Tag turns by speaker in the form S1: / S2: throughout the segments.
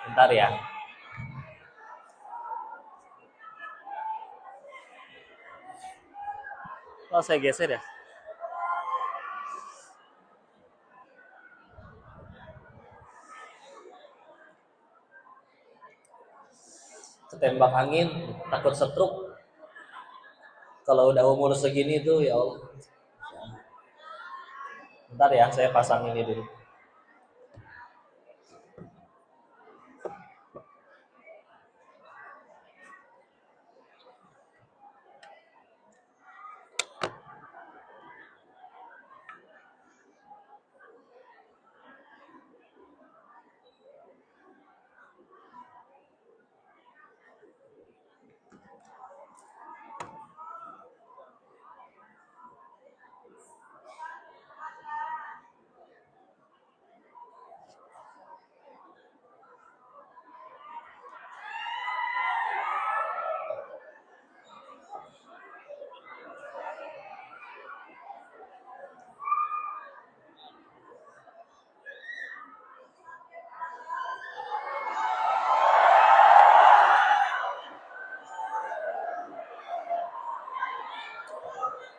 S1: Bentar ya. Oh, saya geser ya. Ketembak angin, takut setruk. Kalau udah umur segini tuh ya Allah. Bentar ya, saya pasang ini dulu.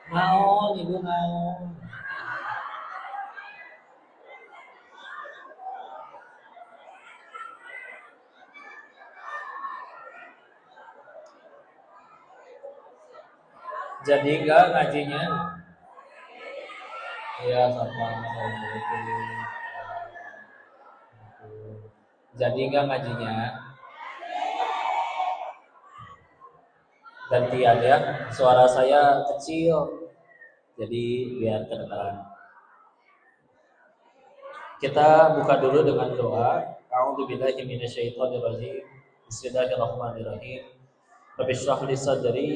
S1: Naon, ibu naon. Jadi enggak ngajinya? Iya, sama. Assalamualaikum. Jadi enggak ngajinya? Gantian ya. Suara saya kecil. Jadi biar kedengaran. Kita buka dulu dengan doa. A'udzubillahi minasyaitonirrajim. Bismillahirrahmanirrahim. Rabbi shrah li sadri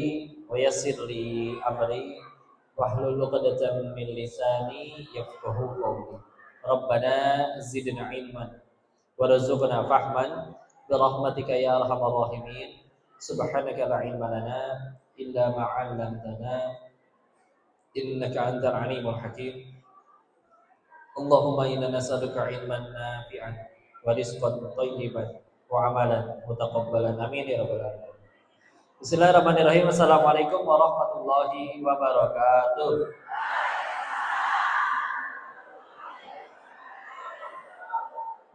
S1: wa yassir li amri wahlul 'uqdatam min lisani yafqahu qawli. Rabbana zidna ilman warzuqna fahman bi rahmatika ya arhamar rahimin. Subhanaka la ilma lana illa ma 'allamtana innaka antal alimul hakim. Allahumma inna nas'aluka ilman nafi'an wa rizqan thayyiban wa amalan mutaqabbalan. Amin ya rabbal alamin. Bismillahirrahmanirrahim. Assalamualaikum warahmatullahi wabarakatuh.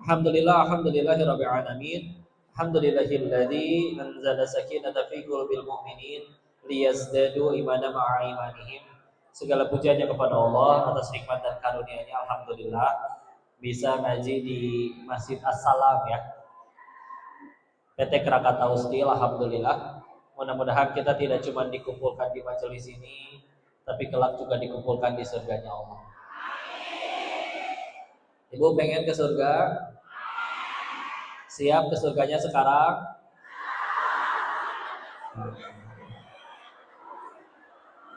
S1: Alhamdulillahirabbil alamin. Alhamdulillahilladzi anzala sakinata fi qulubil mu'minin liyazdadu imanan ma'a imanihim. Segala pujiannya kepada Allah atas nikmat dan karunia-Nya. Alhamdulillah bisa ngaji di Masjid As-Salam ya. PT Krakatau Steel, alhamdulillah. Mudah-mudahan kita tidak cuma dikumpulkan di majelis ini, tapi kelak juga dikumpulkan di surganya Allah. Ibu pengen ke surga? Siap ke surganya sekarang?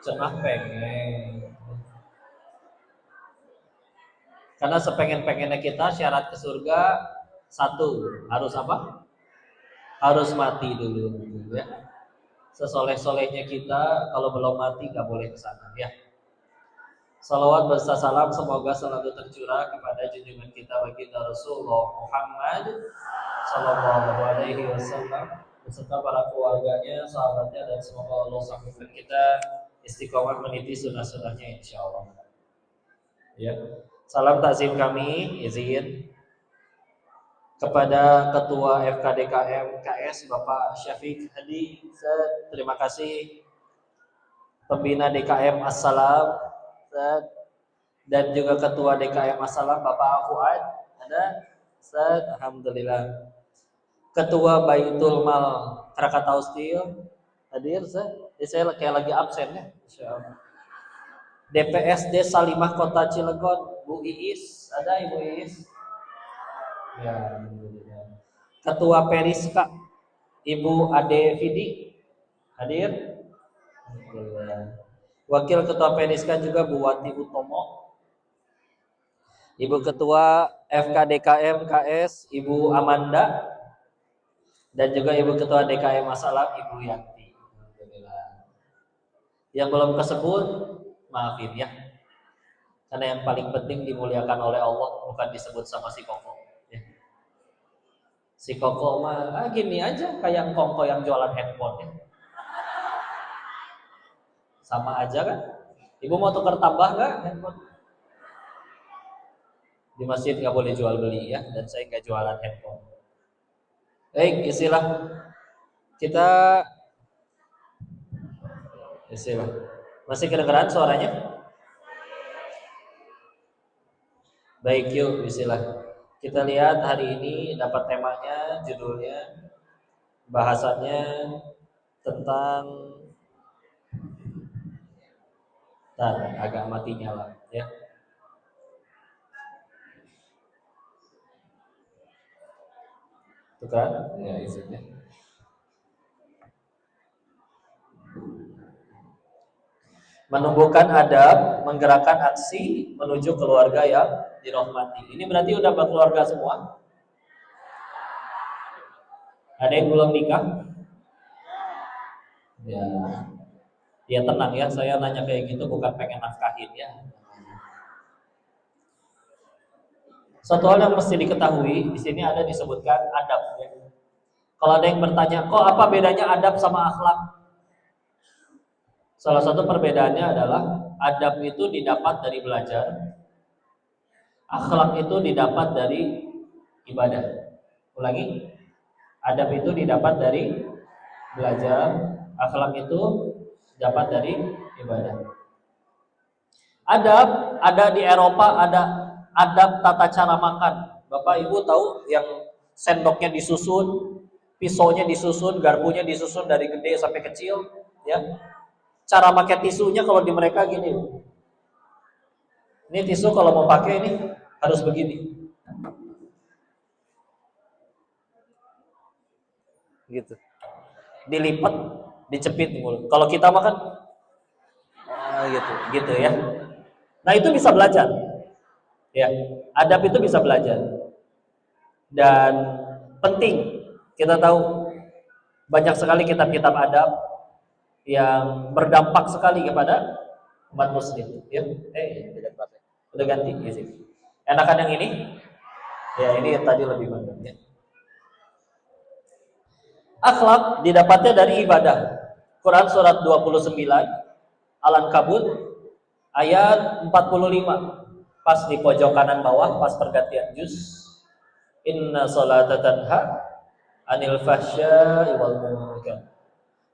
S1: Cenah pengen. Karena sepengen-pengennya kita syarat ke surga satu, harus apa? Harus mati dulu ya. Sesoleh-solehnya kita kalau belum mati gak boleh ke sana ya. Salawat beserta salam semoga selalu tercurah kepada junjungan kita baginda Rasulullah Muhammad sallallahu alaihi wasallam beserta para keluarganya, sahabatnya, dan semoga Allah sambungkan kita istiqomah meniti sunnah-sunnahnya insyaallah. Ya. Salam takzim kami izin kepada Ketua FKDKM KS Bapak Syafiq Hadi. Terima kasih Pembina DKM As-Salam dan juga Ketua DKM As-Salam Bapak Fuad. Ada? Ustaz, alhamdulillah. Ketua Baitul Mal Krakatau Steel hadir, Ustaz. Saya kayak lagi absen ya. Insyaallah. DPSD Salimah Kota Cilegon, Bu Iis, ada Ibu Iis? Ya, alhamdulillah. Ketua Periska Ibu Ade Fidi hadir? Alhamdulillah. Wakil Ketua Periska juga Bu Wati Utomo. Ibu Ketua FKDKM KS Ibu Amanda, dan juga Ibu Ketua DKM As-Salam Ibu Yanti. Alhamdulillah. Yang belum kesebut maafin ya. Karena yang paling penting dimuliakan oleh Allah, bukan disebut sama si Koko ya. Si Koko mah gini aja kayak Kongko yang jualan handphone ya. Sama aja kan? Ibu mau tukar tambah nggak handphone? Di masjid nggak boleh jual beli ya, dan saya nggak jualan handphone. Baik, kita istilah. Masih kedengeran suaranya? Baik, yuk istilah. Kita lihat hari ini dapat temanya, judulnya, bahasannya tentang agak mati nyala ya. Tuh kan? Ya, isinya. Menumbuhkan adab, menggerakkan aksi menuju keluarga yang dirahmati. Ini berarti udah berkeluarga semua? Ada yang belum nikah? Ya, ya tenang ya, saya nanya kayak gitu bukan pengen nafkahin ya. Satu hal yang mesti diketahui, di sini ada disebutkan adab. Ya. Kalau ada yang bertanya, kok apa bedanya adab sama akhlak? Salah satu perbedaannya adalah adab itu didapat dari belajar, akhlak itu didapat dari ibadah. Ulangi, adab itu didapat dari belajar, akhlak itu dapat dari ibadah. Adab ada di Eropa, ada adab tata cara makan. Bapak Ibu tahu yang sendoknya disusun, pisaunya disusun, garpunya disusun dari gede sampai kecil, ya. Cara pakai tisunya kalau di mereka gini. Ini tisu kalau mau pakai ini harus begini. Gitu. Dilipat, dicepit di mulut. Kalau kita makan gitu ya. Nah, itu bisa belajar. Ya, adab itu bisa belajar. Dan penting kita tahu banyak sekali kitab-kitab adab yang berdampak sekali kepada umat muslim ya. Udah ganti ya sih. Enakan yang ini? Ya, ini yang tadi lebih banyak ya. Akhlak didapatnya dari ibadah. Quran surat 29 Al-Ankabut ayat 45. Pas di pojok kanan bawah pas pergantian juz. Inna sholata tanha anil fahsya'i wal munkar.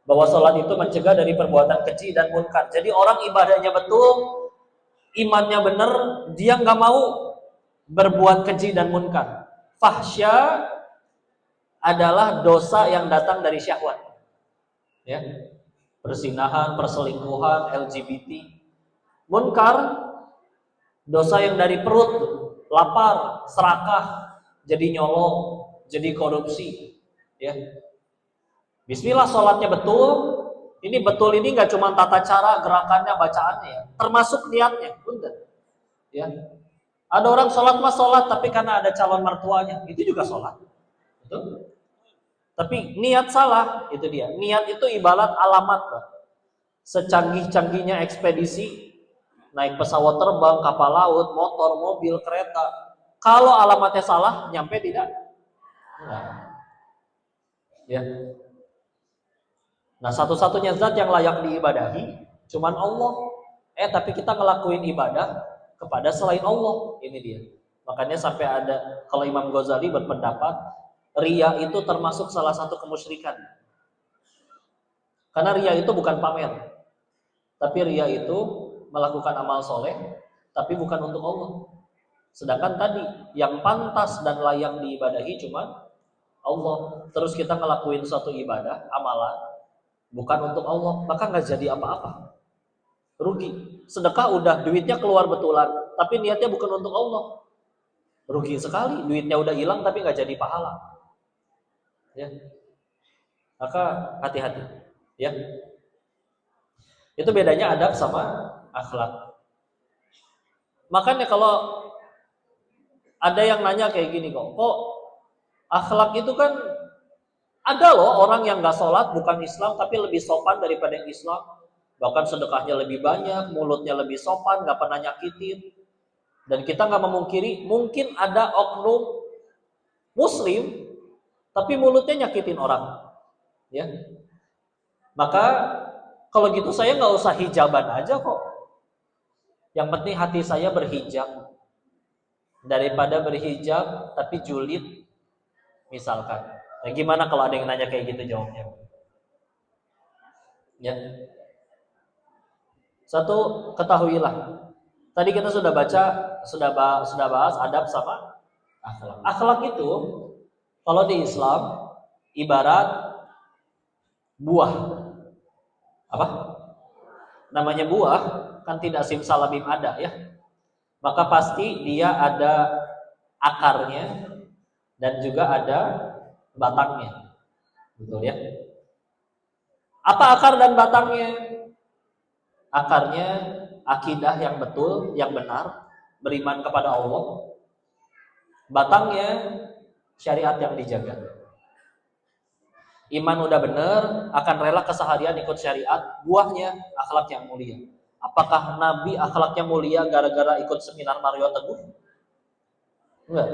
S1: Bahwa sholat itu mencegah dari perbuatan keji dan munkar. Jadi orang ibadahnya betul, imannya benar, dia nggak mau berbuat keji dan munkar. Fahsya adalah dosa yang datang dari syahwat. Ya. Persinahan, perselingkuhan, LGBT. Munkar dosa yang dari perut, lapar, serakah, jadi nyolong, jadi korupsi. Ya. Bismillah, sholatnya betul. Ini betul ini nggak cuma tata cara, gerakannya, bacaannya ya, termasuk niatnya, benar. Ya. Ada orang sholat mas sholat, tapi karena ada calon mertuanya, itu juga sholat. Betul? Tapi niat salah, itu dia. Niat itu ibarat alamat. Secanggih-canggihnya ekspedisi, naik pesawat terbang, kapal laut, motor, mobil, kereta. Kalau alamatnya salah, nyampe tidak? Nah. Ya. Nah, satu-satunya zat yang layak diibadahi cuman Allah. Tapi kita ngelakuin ibadah kepada selain Allah. Ini dia. Makanya sampai ada, kalau Imam Ghazali berpendapat riya itu termasuk salah satu kemusyrikan. Karena riya itu bukan pamer. Tapi riya itu melakukan amal soleh, tapi bukan untuk Allah. Sedangkan tadi yang pantas dan layak diibadahi cuma Allah. Terus kita ngelakuin suatu ibadah, amalan, bukan untuk Allah, maka nggak jadi apa-apa. Rugi. Sedekah udah duitnya keluar betulan, tapi niatnya bukan untuk Allah. Rugi sekali, duitnya udah hilang tapi nggak jadi pahala. Ya. Maka hati-hati. Ya. Itu bedanya adab sama akhlak. Makanya kalau ada yang nanya kayak gini kok akhlak itu kan ada loh orang yang nggak sholat bukan Islam tapi lebih sopan daripada yang Islam, bahkan sedekahnya lebih banyak, mulutnya lebih sopan, nggak pernah nyakitin. Dan kita nggak memungkiri mungkin ada oknum Muslim tapi mulutnya nyakitin orang, ya. Maka kalau gitu saya nggak usah hijaban aja kok. Yang penting hati saya berhijab, daripada berhijab tapi julid, misalkan. Nah, gimana kalau ada yang nanya kayak gitu jawabnya? Ya. Satu, ketahuilah. Tadi kita sudah baca, sudah bahas adab sama akhlak. Akhlak itu kalau di Islam ibarat buah. Apa? Namanya buah kan tidak simsalabim ada ya. Maka pasti dia ada akarnya dan juga ada batangnya. Betul ya? Apa akar dan batangnya? Akarnya akidah yang betul, yang benar, beriman kepada Allah. Batangnya syariat yang dijaga. Iman udah benar, akan rela keseharian ikut syariat. Buahnya akhlak yang mulia. Apakah Nabi akhlaknya mulia gara-gara ikut seminar Mario Teguh? Enggak.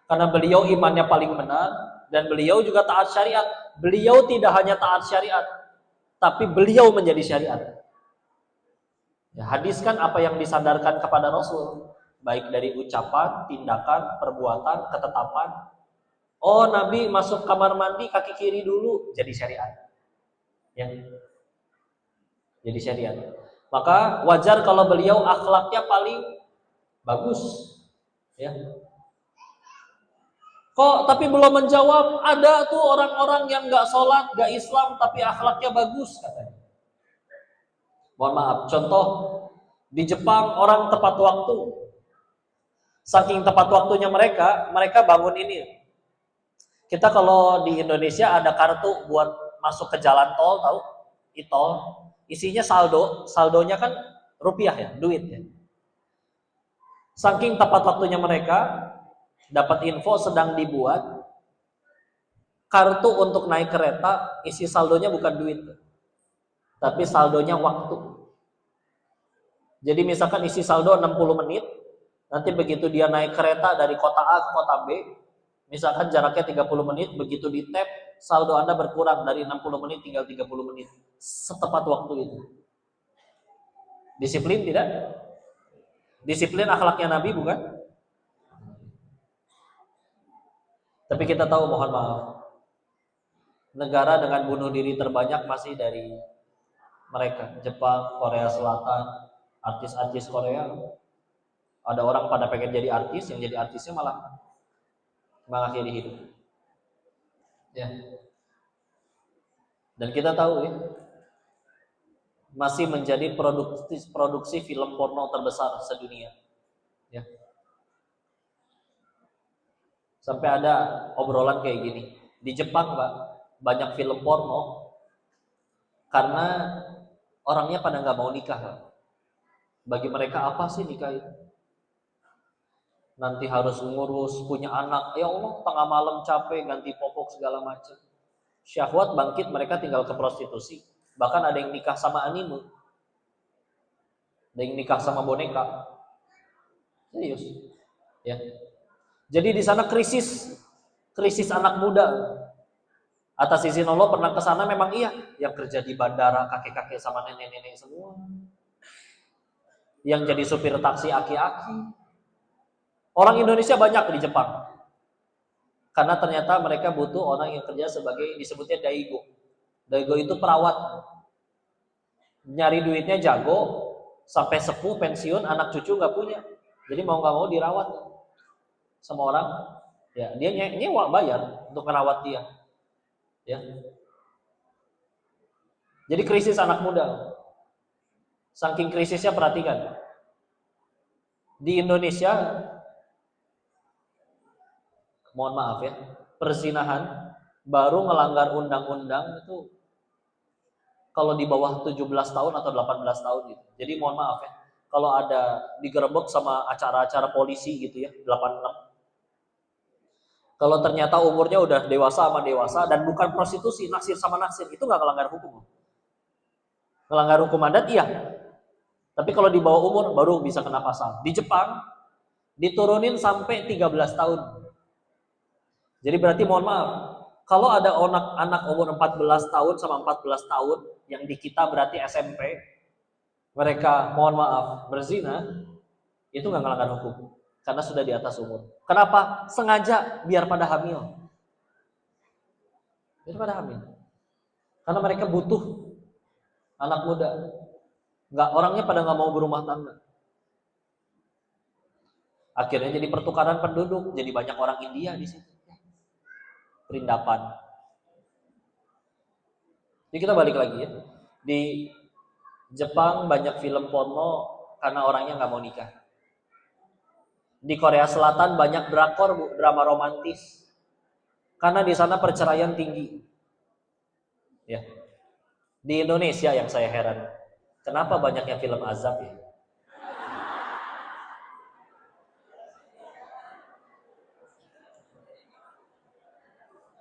S1: Karena beliau imannya paling benar dan beliau juga taat syariat. Beliau tidak hanya taat syariat, tapi beliau menjadi syariat. Ya, hadis kan apa yang disandarkan kepada Rasul, baik dari ucapan, tindakan, perbuatan, ketetapan. Oh, Nabi masuk kamar mandi kaki kiri dulu, jadi syariat. Ya. Jadi syariat. Maka wajar kalau beliau akhlaknya paling bagus. Ya. Kok tapi belum menjawab, ada tuh orang-orang yang nggak sholat, nggak Islam, tapi akhlaknya bagus katanya. Mohon maaf, contoh di Jepang orang tepat waktu. Saking tepat waktunya mereka bangun ini. Kita kalau di Indonesia ada kartu buat masuk ke jalan tol, tahu? E-tol. Isinya saldonya kan rupiah ya, duit ya. Saking tepat waktunya mereka, dapat info sedang dibuat kartu untuk naik kereta, isi saldonya bukan duit, tapi saldonya waktu. Jadi misalkan isi saldo 60 menit, nanti begitu dia naik kereta dari kota A ke kota B, misalkan jaraknya 30 menit, begitu di tap, saldo Anda berkurang dari 60 menit tinggal 30 menit. Setepat waktu itu. Disiplin tidak? Disiplin akhlaknya Nabi bukan? Tapi kita tahu, mohon maaf, negara dengan bunuh diri terbanyak masih dari mereka. Jepang, Korea Selatan, artis-artis Korea. Ada orang pada pengen jadi artis, yang jadi artisnya malah mengakhiri hidup. Ya. Dan kita tahu ya, masih menjadi produksi film porno terbesar sedunia. Ya. Sampai ada obrolan kayak gini. Di Jepang, Pak, banyak film porno karena orangnya pada nggak mau nikah, Pak. Bagi mereka apa sih nikah itu? Nanti harus ngurus, punya anak. Ya Allah, tengah malam capek, ganti popok segala macam. Syahwat bangkit, mereka tinggal ke prostitusi. Bahkan ada yang nikah sama anime. Ada yang nikah sama boneka. Serius. Ya. Jadi di sana krisis anak muda. Atas izin Allah pernah ke sana memang iya, yang kerja di bandara kakek-kakek sama nenek-nenek semua. Yang jadi supir taksi aki-aki. Orang Indonesia banyak di Jepang. Karena ternyata mereka butuh orang yang kerja sebagai disebutnya daigo. Daigo itu perawat. Nyari duitnya jago, sampai sepuh pensiun anak cucu nggak punya. Jadi mau nggak mau dirawat sama orang. Ya, dia nyewa bayar untuk merawat dia. Ya. Jadi krisis anak muda. Saking krisisnya perhatikan. Di Indonesia, mohon maaf ya, perzinahan baru melanggar undang-undang itu kalau di bawah 17 tahun atau 18 tahun gitu. Jadi mohon maaf ya, kalau ada digerebek sama acara-acara polisi gitu ya, 86. Kalau ternyata umurnya udah dewasa sama dewasa dan bukan prostitusi, naksir sama naksir, itu nggak melanggar hukum. Melanggar hukum adat iya. Tapi kalau di bawah umur baru bisa kena pasal. Di Jepang diturunin sampai 13 tahun. Jadi berarti mohon maaf, Kalau ada anak umur 14 tahun sama 14 tahun yang di kita berarti SMP, mereka mohon maaf berzina, itu nggak melanggar hukum karena sudah di atas umur. Kenapa? Sengaja biar pada hamil. Biar pada hamil. Karena mereka butuh anak muda. Nggak, orangnya pada nggak mau berumah tangga. Akhirnya jadi pertukaran penduduk, jadi banyak orang India di situ. Perindapan. Jadi kita balik lagi ya. Di Jepang banyak film porno karena orangnya nggak mau nikah. Di Korea Selatan banyak drakor, drama romantis. Karena di sana perceraian tinggi. Ya. Di Indonesia yang saya heran, kenapa banyaknya film azab ya?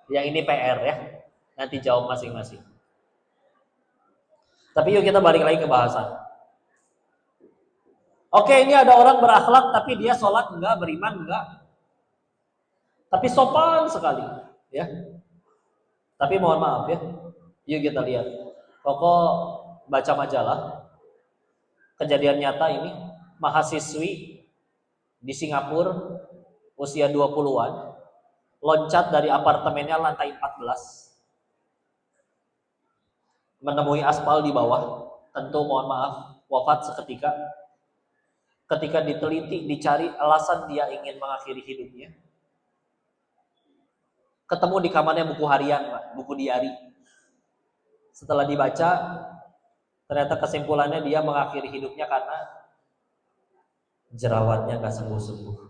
S1: Yang ini PR ya. Nanti jawab masing-masing. Tapi yuk kita balik lagi ke bahasan. Oke, ini ada orang berakhlak tapi dia sholat enggak, beriman enggak. Tapi sopan sekali, ya. Tapi mohon maaf ya. Yuk kita lihat. Koko baca majalah. Kejadian nyata ini, mahasiswi di Singapura usia 20-an loncat dari apartemennya lantai 14 menemui aspal di bawah. Tentu mohon maaf, wafat seketika. Ketika diteliti, dicari alasan dia ingin mengakhiri hidupnya, ketemu di kamarnya buku harian, Pak, buku diari. Setelah dibaca, ternyata kesimpulannya dia mengakhiri hidupnya karena jerawatnya nggak sembuh-sembuh.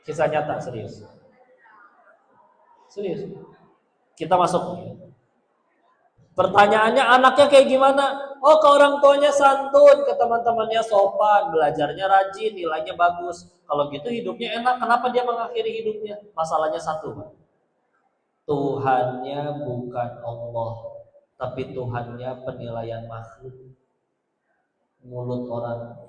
S1: Kisah nyata, serius. Serius. Kita masuk. Pertanyaannya, anaknya kayak gimana? Oh, ke orang tuanya santun, ke teman-temannya sopan, belajarnya rajin, nilainya bagus. Kalau gitu hidupnya enak, kenapa dia mengakhiri hidupnya? Masalahnya satu, Pak. Tuhannya bukan Allah, tapi Tuhannya penilaian makhluk. Mulut orang.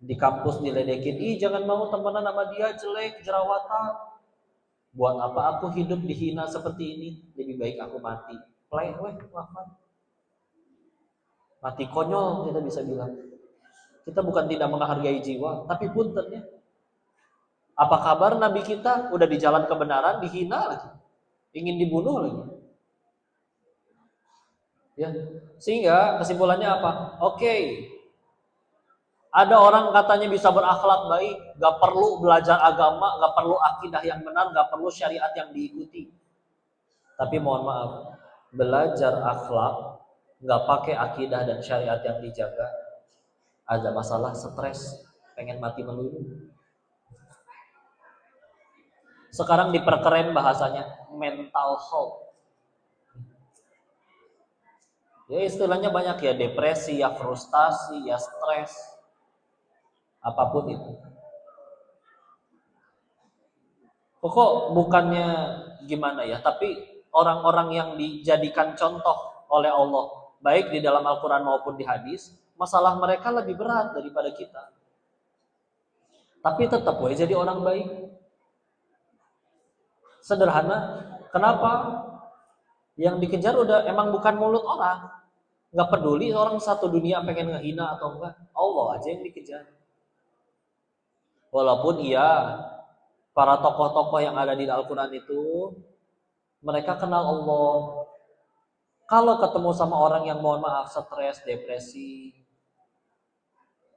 S1: Di kampus diledekin, ih jangan mau temenan sama dia, jelek, jerawatan. Buat apa aku hidup dihina seperti ini? Lebih baik aku mati. Play, wafat. Mati konyol kita bisa bilang. Kita bukan tidak menghargai jiwa, tapi punten ya. Apa kabar Nabi kita? Udah di jalan kebenaran, dihina lagi. Ingin dibunuh lagi. Ya. Sehingga kesimpulannya apa? Oke. Ada orang katanya bisa berakhlak baik, gak perlu belajar agama, gak perlu akidah yang benar, gak perlu syariat yang diikuti. Tapi mohon maaf, belajar akhlak, gak pakai akidah dan syariat yang dijaga, ada masalah stres, pengen mati melulu. Sekarang diperkeren bahasanya mental health. Ya istilahnya banyak ya, depresi, ya frustasi, ya stres. Apapun itu. Pokok bukannya gimana ya, tapi orang-orang yang dijadikan contoh oleh Allah, baik di dalam Al-Quran maupun di hadis, masalah mereka lebih berat daripada kita. Tapi tetap jadi orang baik. Sederhana. Kenapa? Yang dikejar udah emang bukan mulut orang. Gak peduli orang satu dunia pengen ngehina atau enggak. Allah aja yang dikejar. Walaupun iya, para tokoh-tokoh yang ada di Al-Quran itu, mereka kenal Allah. Kalau ketemu sama orang yang mohon maaf stres, depresi,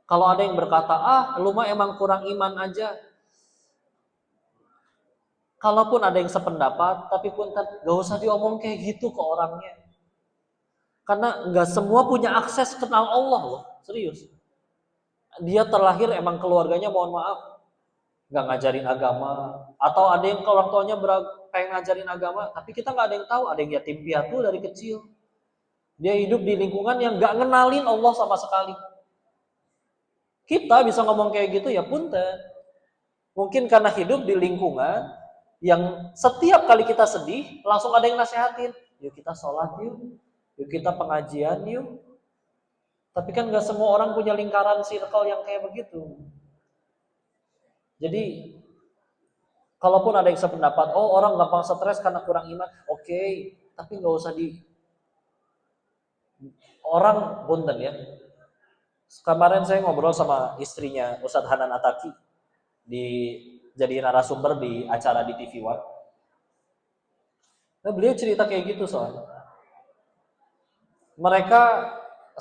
S1: kalau ada yang berkata, lu mah emang kurang iman aja. Kalaupun ada yang sependapat, tapi pun gak usah diomong kayak gitu ke orangnya. Karena gak semua punya akses kenal Allah loh, serius. Dia terlahir emang keluarganya mohon maaf nggak ngajarin agama, atau ada yang orang tuanya pengen ngajarin agama, tapi kita nggak ada yang tahu. Ada yang yatim piatu dari kecil, dia hidup di lingkungan yang nggak ngenalin Allah sama sekali. Kita bisa ngomong kayak gitu ya punten, mungkin karena hidup di lingkungan yang setiap kali kita sedih langsung ada yang nasehatin, yuk kita sholat yuk kita pengajian yuk. Tapi kan nggak semua orang punya lingkaran circle yang kayak begitu. Jadi Kalaupun ada yang sependapat, oh orang gampang stres karena kurang iman, oke, tapi nggak usah di orang punten ya. Kemarin saya ngobrol sama istrinya Ustadz Hanan Ataki di jadi narasumber di acara di TV One. Nah, beliau cerita kayak gitu soalnya. Mereka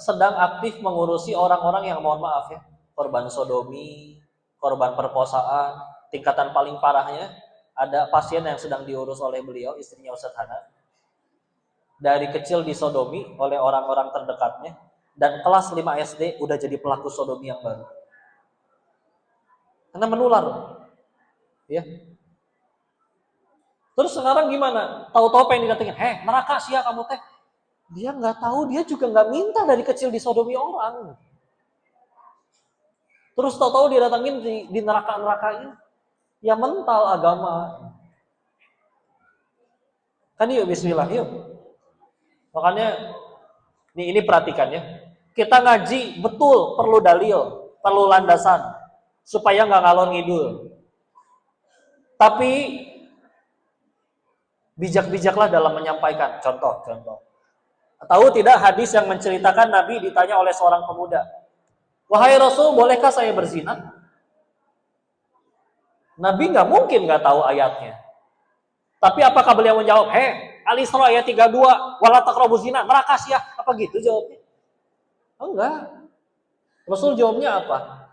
S1: sedang aktif mengurusi orang-orang yang mohon maaf ya, korban sodomi, korban perkosaan, tingkatan paling parahnya ada pasien yang sedang diurus oleh beliau, istrinya Ustadz Hanan. Dari kecil disodomi oleh orang-orang terdekatnya dan kelas 5 SD udah jadi pelaku sodomi yang baru. Karena menular. Ya. Terus sekarang gimana? Tahu-tahu pengen dikatakan, neraka sih ya kamu teh. Dia nggak tahu, dia juga nggak minta dari kecil disodomi orang. Terus tahu-tahu dia datangin di neraka-nerakain. Ya mental agama. Kan yuk bismillah yuk. Makanya ini perhatikan ya. Kita ngaji betul perlu dalil, perlu landasan supaya nggak ngalor ngidul. Tapi bijak-bijaklah dalam menyampaikan. Contoh. Tahu tidak hadis yang menceritakan Nabi ditanya oleh seorang pemuda, wahai Rasul, bolehkah saya berzina? Nabi nggak mungkin nggak tahu ayatnya. Tapi apakah beliau menjawab, Al-Isra ayat 32, wala taqrabu zina, neraka sih ya? Apa gitu jawabnya? Enggak. Rasul jawabnya apa?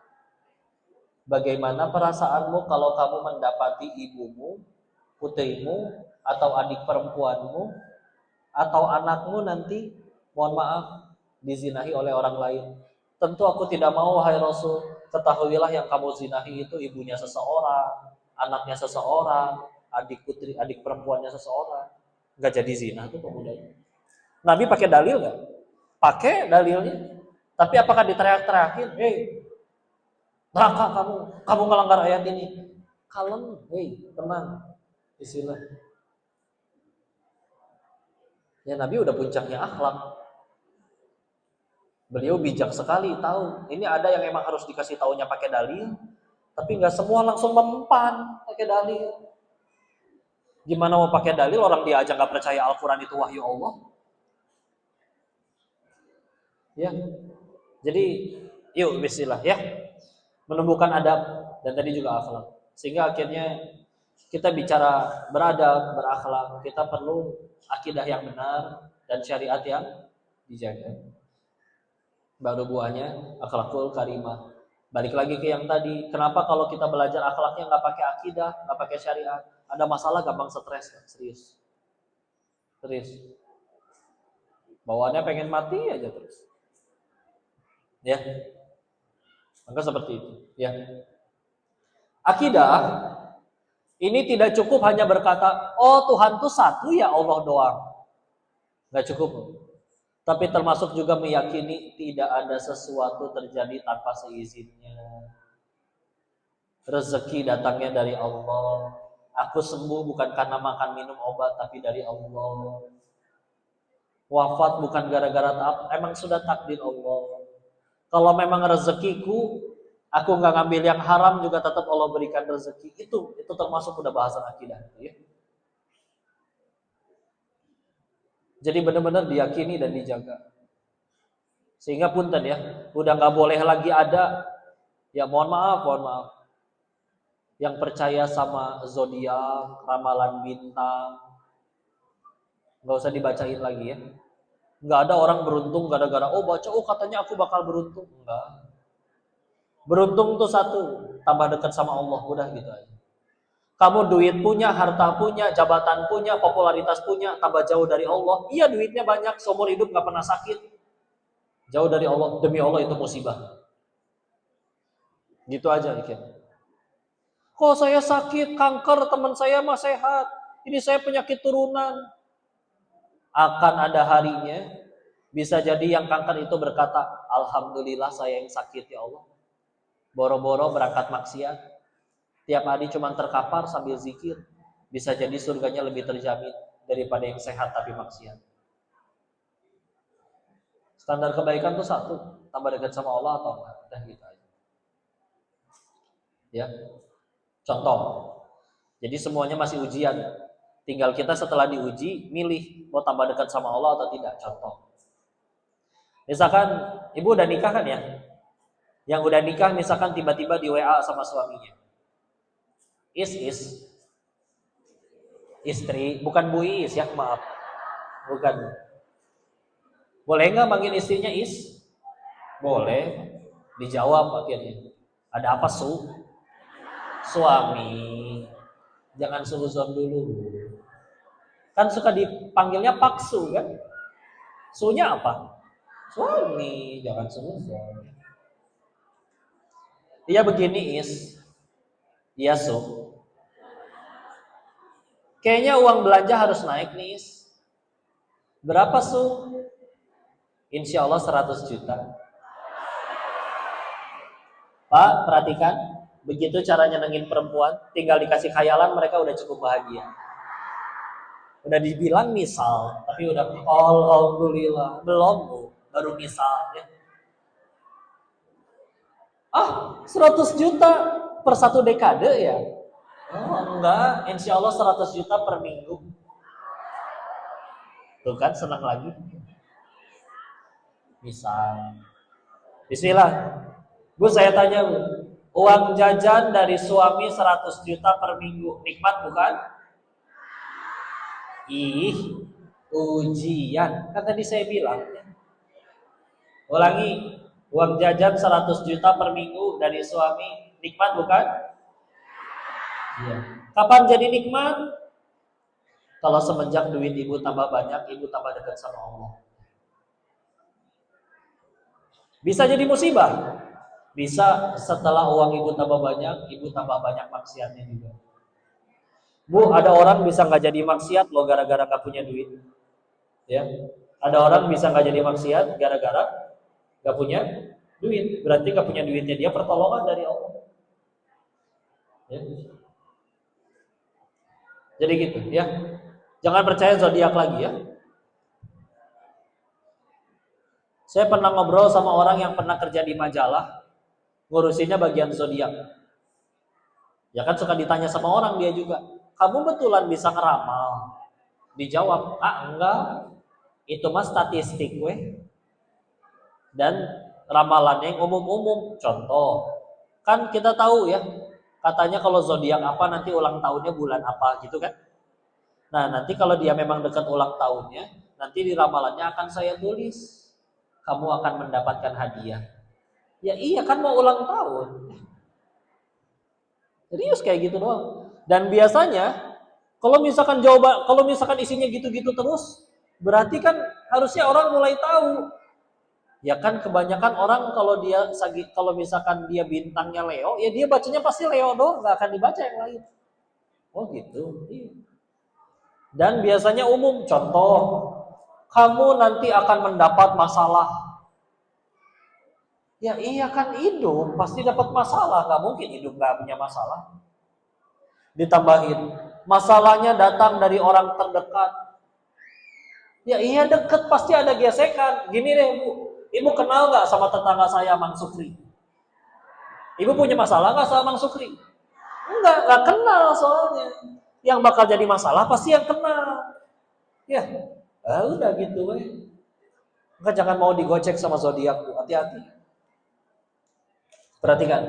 S1: Bagaimana perasaanmu kalau kamu mendapati ibumu, putrimu, atau adik perempuanmu, atau anakmu nanti, mohon maaf, dizinahi oleh orang lain? Tentu aku tidak mau, wahai Rasul. Ketahuilah yang kamu zinahi itu ibunya seseorang, anaknya seseorang, adik putri, adik perempuannya seseorang. Nggak jadi zina tuh pemudanya. Nabi pakai dalil nggak? Pakai dalilnya. Tapi apakah diteriak-teriakin? Neraka kamu melanggar ayat ini. Kalem, tenang. Bismillah. Ya Nabi udah puncaknya akhlak. Beliau bijak sekali, tahu. Ini ada yang emang harus dikasih taunya pakai dalil, tapi nggak semua langsung mempan pakai dalil. Gimana mau pakai dalil orang dia aja nggak percaya Al-Quran itu wahyu Allah? Ya, jadi yuk bismillah ya, menumbuhkan adab dan tadi juga akhlak. Sehingga akhirnya kita bicara beradab, berakhlak, kita perlu akidah yang benar dan syariat yang dijaga. Baru buahnya akhlakul karimah. Balik lagi ke yang tadi, kenapa kalau kita belajar akhlaknya nggak pakai akidah, nggak pakai syariat, ada masalah gampang stres, serius. Bawaannya pengen mati aja terus. Ya, maka seperti itu. Ya, akidah ini tidak cukup hanya berkata, oh Tuhan tuh satu ya Allah doang, nggak cukup. Tapi termasuk juga meyakini tidak ada sesuatu terjadi tanpa seizinnya. Rezeki datangnya dari Allah. Aku sembuh bukan karena makan minum obat, tapi dari Allah. Wafat bukan gara-gara emang sudah takdir Allah. Kalau memang rezekiku, aku nggak ngambil yang haram juga tetap Allah berikan rezeki. Itu termasuk udah bahasan akidah. Ya. Jadi benar-benar diyakini dan dijaga. Sehingga punten ya, udah nggak boleh lagi ada, ya mohon maaf, yang percaya sama zodiak, ramalan bintang, nggak usah dibacain lagi ya. Nggak ada orang beruntung gara-gara baca, katanya aku bakal beruntung. Enggak. Beruntung tuh satu, tambah dekat sama Allah, udah gitu aja. Kamu duit punya, harta punya, jabatan punya, popularitas punya, tambah jauh dari Allah. Iya duitnya banyak, seumur hidup nggak pernah sakit. Jauh dari Allah, demi Allah itu musibah. Gitu aja Ikin. Kok saya sakit, kanker, teman saya mah sehat. Ini saya penyakit turunan. Akan ada harinya, bisa jadi yang kanker itu berkata, alhamdulillah saya yang sakit ya Allah. Boro-boro berangkat maksiat. Tiap hari cuma terkapar sambil zikir. Bisa jadi surganya lebih terjamin daripada yang sehat tapi maksiat. Standar kebaikan tuh satu, tambah dekat sama Allah atau enggak, udah gitu aja. Ya. Contoh, Jadi semuanya masih ujian. Tinggal kita setelah diuji, milih mau tambah dekat sama Allah atau tidak. Contoh. Misalkan ibu udah nikah kan ya? Yang udah nikah misalkan tiba-tiba di WA sama suaminya. Is istri, bukan Bu Is ya, maaf. Bukan. Boleh nggak manggil istrinya Is? Boleh. Dijawab akhirnya. Ada apa suami? Jangan suzon dulu. Kan suka dipanggilnya paksu kan? Sunya apa? Suami, jangan suzon. Dia begini Is. Iya Kayaknya uang belanja harus naik nih Is. Berapa Insya Allah 100 juta. Pak, perhatikan. Begitu cara nyenengin perempuan, tinggal dikasih khayalan mereka udah cukup bahagia. Udah dibilang misal, tapi udah alhamdulillah. Belum Bu, baru misal ya. 100 juta per 1 dekade ya? Oh enggak, insya Allah 100 juta per minggu. Tuh kan senang lagi. Misal. Bismillah. Bu saya tanya Bu, uang jajan dari suami 100 juta per minggu, nikmat bukan? Ujian. Kan tadi saya bilang. Ulangi, uang jajan 100 juta per minggu dari suami, nikmat bukan? Iya. Kapan jadi nikmat? Kalau semenjak duit ibu tambah banyak, ibu tambah dekat sama Allah. Bisa jadi musibah. Bisa setelah uang ibu tambah banyak, ibu tambah banyak maksiatnya juga. Bu, ada orang bisa nggak jadi maksiat loh gara-gara nggak punya duit. Ya, ada orang bisa nggak jadi maksiat gara-gara nggak punya duit. Berarti nggak punya duitnya dia pertolongan dari Allah. Ya. Jadi gitu, ya. Jangan percaya zodiak lagi ya. Saya pernah ngobrol sama orang yang pernah kerja di majalah, ngurusinnya bagian zodiak. Ya kan suka ditanya sama orang dia juga, kamu betulan bisa ngeramal? Dijawab, enggak, itu mah statistik weh. Dan ramalannya yang umum-umum. Contoh, kan kita tahu ya, katanya kalau zodiak apa nanti ulang tahunnya bulan apa gitu kan. Nah nanti kalau dia memang dekat ulang tahunnya, nanti di ramalannya akan saya tulis, kamu akan mendapatkan hadiah. Ya iya kan mau ulang tahun. Serius kayak gitu doang. Dan biasanya kalau misalkan isinya gitu-gitu terus, berarti kan harusnya orang mulai tahu. Ya kan kebanyakan orang kalau misalkan dia bintangnya Leo, ya dia bacanya pasti Leo doang, nggak akan dibaca yang lain. Oh gitu. Iya. Dan biasanya umum, contoh, kamu nanti akan mendapat masalah. Ya iya kan hidup, pasti dapat masalah, nggak mungkin hidup nggak punya masalah. Ditambahin, masalahnya datang dari orang terdekat. Ya iya deket, pasti ada gesekan. Gini deh ibu kenal nggak sama tetangga saya Mang Sukri? Ibu punya masalah nggak sama Mang Sukri? Nggak kenal soalnya. Yang bakal jadi masalah pasti yang kenal. Ya, udah gitu weh. Enggak, jangan mau digocek sama zodiak, Bu. Hati-hati. Perhatikan,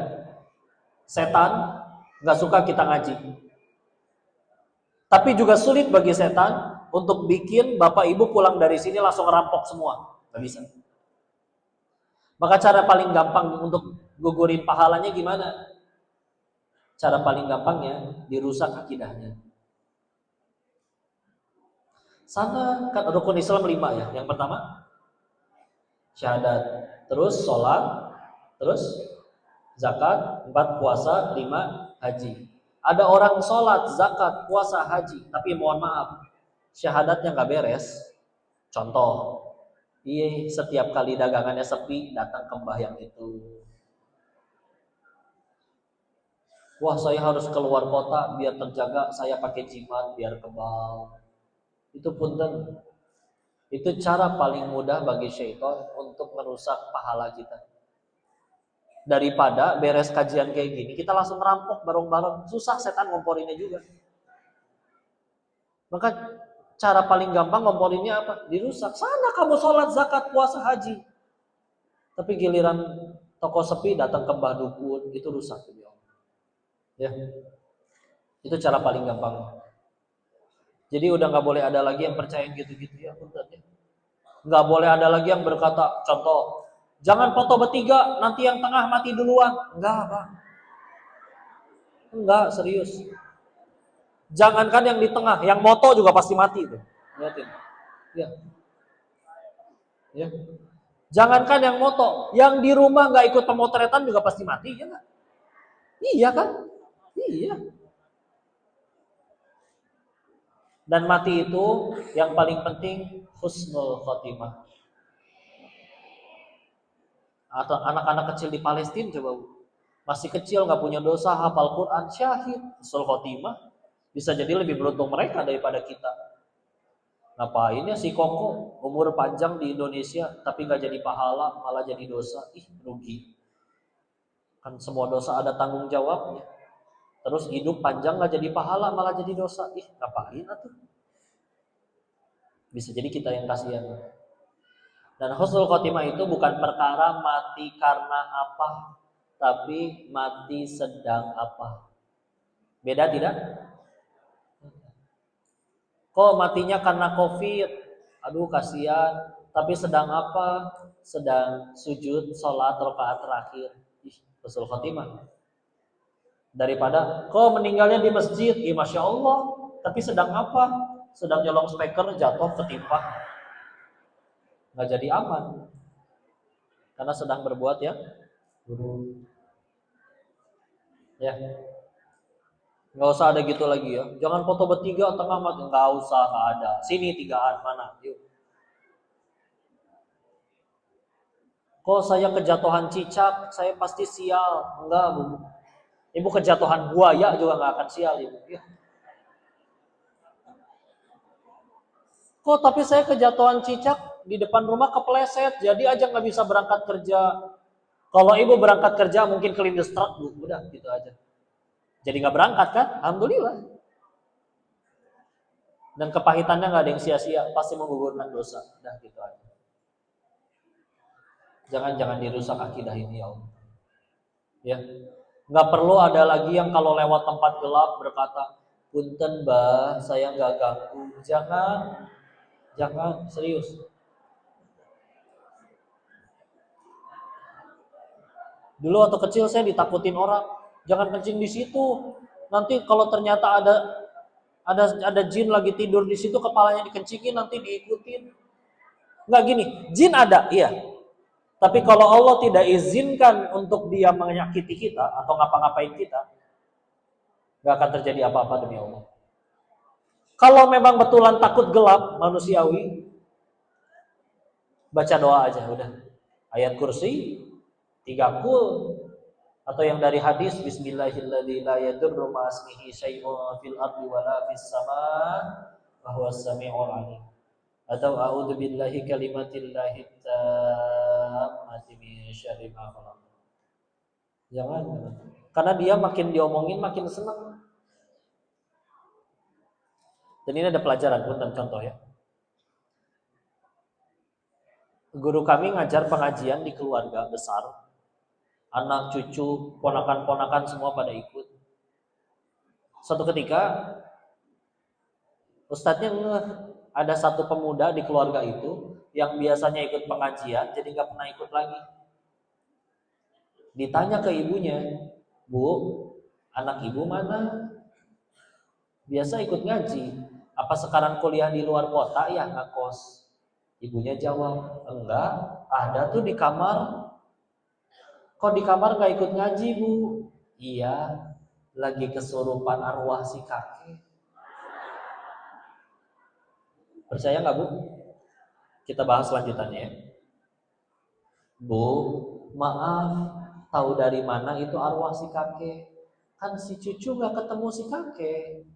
S1: setan nggak suka kita ngaji. Tapi juga sulit bagi setan untuk bikin bapak ibu pulang dari sini langsung ngerampok semua. Nggak bisa. Maka cara paling gampang untuk gugurin pahalanya gimana? Cara paling gampangnya dirusak akidahnya. Sana kan rukun Islam 5 ya. Yang pertama syahadat, terus sholat, terus zakat, 4 puasa, 5 haji. Ada orang sholat, zakat, puasa, haji, tapi mohon maaf, syahadatnya nggak beres. Contoh, setiap kali dagangannya sepi, datang ke mbah yang itu. Wah, saya harus keluar kota biar terjaga, saya pakai jimat biar kebal. Itu punten. Itu cara paling mudah bagi syaitan untuk merusak pahala kita. Daripada beres kajian kayak gini kita langsung merampok bareng-bareng, susah setan ngomporinnya juga. Maka cara paling gampang ngomporinnya apa? Dirusak. Sana kamu sholat, zakat, puasa, haji. Tapi giliran toko sepi datang ke Mbah Dukun, itu rusak. Ya, itu cara paling gampang. Jadi udah nggak boleh ada lagi yang percaya gitu-gitu ya, nggak boleh ada lagi yang berkata, contoh, jangan foto bertiga, nanti yang tengah mati duluan. Enggak, Pak. Enggak, serius. Jangankan yang di tengah, yang moto juga pasti mati tuh. Lihatin. Ya. Ya. Jangankan yang moto, yang di rumah nggak ikut pemotretan juga pasti mati, ya nggak? Iya kan? Iya. Dan mati itu yang paling penting husnul khotimah. Atau anak-anak kecil di Palestina coba, masih kecil nggak punya dosa, hafal Quran, syahid, husnul khotimah, bisa jadi lebih beruntung mereka daripada kita. Ngapain ya si Koko umur panjang di Indonesia tapi nggak jadi pahala, malah jadi dosa? Ih, rugi. Kan semua dosa ada tanggung jawabnya. Terus hidup panjang nggak jadi pahala, malah jadi dosa. Ih, ngapain atuh? Bisa jadi kita yang kasihan. Dan husnul khotimah itu bukan perkara mati karena apa, tapi mati sedang apa. Beda tidak? Kok matinya karena COVID? Aduh kasihan. Tapi sedang apa? Sedang sujud sholat rakaat terakhir. Ih, husnul khotimah. Daripada kok meninggalnya di masjid, ih masya Allah. Tapi sedang apa? Sedang nyolong speaker jatuh ketimpa. Nggak jadi aman. Karena sedang berbuat ya buruk. Ya, nggak usah ada gitu lagi ya. Jangan foto bertiga tengah mati, nggak usah, nggak ada. Sini tigaan mana? Yuk. Kok saya kejatuhan cicak, saya pasti sial. Enggak, Bu. Ibu kejatuhan buaya juga nggak akan sial, Ibu. Ya. Kok tapi saya kejatuhan cicak di depan rumah kepleset, jadi aja nggak bisa berangkat kerja. Kalau ibu berangkat kerja mungkin kelindes truk, Bu. Udah gitu aja. Jadi nggak berangkat kan? Alhamdulillah. Dan kepahitannya nggak ada yang sia-sia, pasti menggugurkan dosa. Udah gitu aja. Jangan dirusak akidah ini ya Allah. Ya, nggak perlu ada lagi yang kalau lewat tempat gelap berkata, punten Mbah, saya nggak ganggu. Jangan serius. Dulu waktu kecil saya ditakutin orang, jangan kencing di situ. Nanti kalau ternyata ada jin lagi tidur di situ, kepalanya dikencingin, nanti diikutin. Nggak gini, jin ada, iya. Tapi kalau Allah tidak izinkan untuk dia menyakiti kita atau ngapa-ngapain kita, nggak akan terjadi apa-apa demi Allah. Kalau memang betulan takut gelap manusiawi, baca doa aja udah. Ayat kursi, 3 kul, atau yang dari hadis Bismillahirrahmanirrahim la yadurru ma'asmihi syai'un fil ardi wala fis sama wa huwas samiul alim. Atau a'udzu billahi kalimatillahi tammati min syarri ma khalaq. Jangan. Karena dia makin diomongin makin senang. Dan ini ada pelajaran pun dan contoh ya. Guru kami ngajar pengajian di keluarga besar. Anak, cucu, ponakan-ponakan semua pada ikut. Suatu ketika ustadznya ada satu pemuda di keluarga itu yang biasanya ikut pengajian jadi nggak pernah ikut lagi. Ditanya ke ibunya, Bu, anak ibu mana? Biasa ikut ngaji. Apa sekarang kuliah di luar kota ya ngekos? Ibunya jawab, enggak, ada tuh di kamar. Kok di kamar nggak ikut ngaji, Bu? Iya, lagi kesurupan arwah si kakek. Percaya nggak, Bu? Kita bahas lanjutannya ya. Bu, maaf, tahu dari mana itu arwah si kakek? Kan si cucu nggak ketemu si kakek.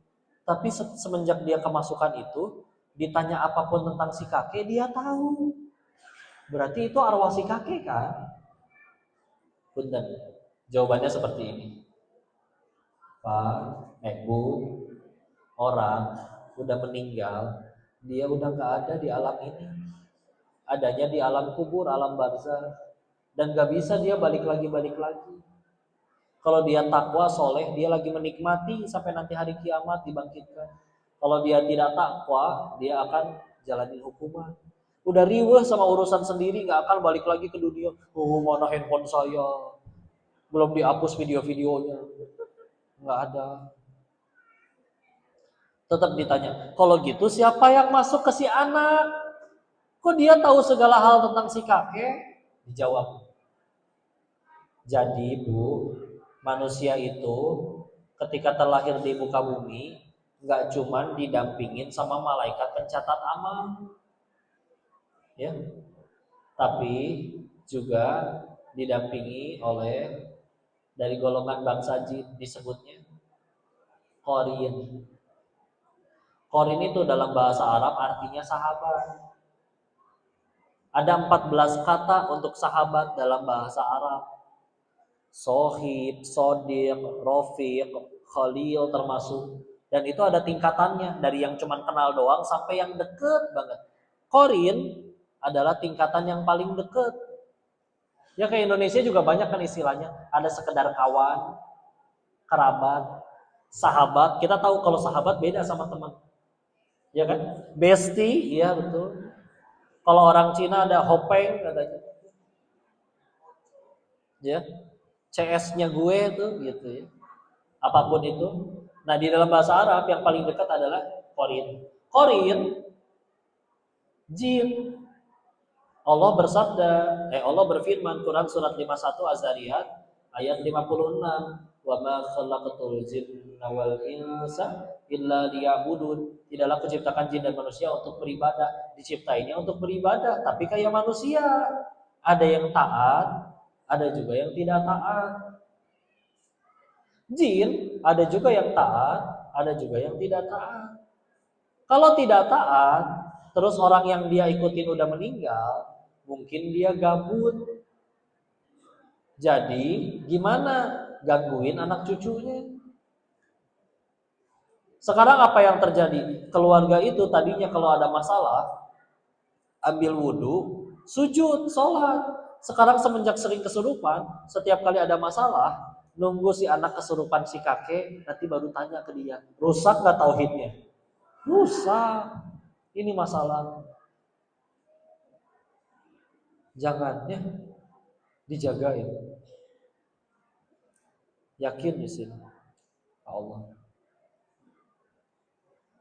S1: Tapi semenjak dia kemasukan itu, ditanya apapun tentang si kakek, dia tahu. Berarti itu arwah si kakek kan? Punten. Jawabannya seperti ini. Pak, Bu, orang udah meninggal, dia udah nggak ada di alam ini, adanya di alam kubur, alam barzah, dan nggak bisa dia balik lagi. Kalau dia takwa soleh, dia lagi menikmati sampai nanti hari kiamat dibangkitkan. Kalau dia tidak takwa, dia akan jalani hukuman. Udah riweh sama urusan sendiri, nggak akan balik lagi ke dunia. Oh, mana handphone saya? Belum dihapus video-videonya. Nggak ada. Tetap ditanya. Kalau gitu siapa yang masuk ke si anak? Kok dia tahu segala hal tentang si kakek? Dijawab. Jadi Bu, manusia itu ketika terlahir di muka bumi nggak cuman didampingin sama malaikat pencatat amal, ya, tapi juga didampingi oleh dari golongan bangsa jin disebutnya Qarin. Qarin itu dalam bahasa Arab artinya sahabat. Ada 14 kata untuk sahabat dalam bahasa Arab. Sohib, sodiq, rofiq, khalil termasuk. Dan itu ada tingkatannya, dari yang cuman kenal doang sampai yang deket banget. Qarin adalah tingkatan yang paling deket. Ya kayak Indonesia juga banyak kan istilahnya. Ada sekedar kawan, kerabat, sahabat. Kita tahu kalau sahabat beda sama teman. Ya kan? Bestie, iya betul. Kalau orang Cina ada hopeng katanya. Ya. CS-nya gue tuh gitu ya. Apapun itu. Nah, di dalam bahasa Arab yang paling dekat adalah Qarin. Qarin jin. Allah berfirman Quran surat 51 Az-Zariyat ayat 56, "Wa ma khalaqatul jinna wal insa illa liya'budun." Tidaklah kuciptakan jin dan manusia untuk beribadah, diciptainya untuk beribadah, tapi kayak manusia. Ada yang taat, ada juga yang tidak taat. Jin ada juga yang taat, ada juga yang tidak taat. Kalau tidak taat, terus orang yang dia ikutin udah meninggal, mungkin dia gabut. Jadi gimana gangguin anak cucunya? Sekarang apa yang terjadi? Keluarga itu tadinya kalau ada masalah, ambil wudhu, sujud, sholat. Sekarang semenjak sering kesurupan, setiap kali ada masalah, nunggu si anak kesurupan si kakek, nanti baru tanya ke dia, rusak gak tauhidnya? Rusak. Ini masalah. Jangan ya, dijaga ya. Yakin di sini. Allah.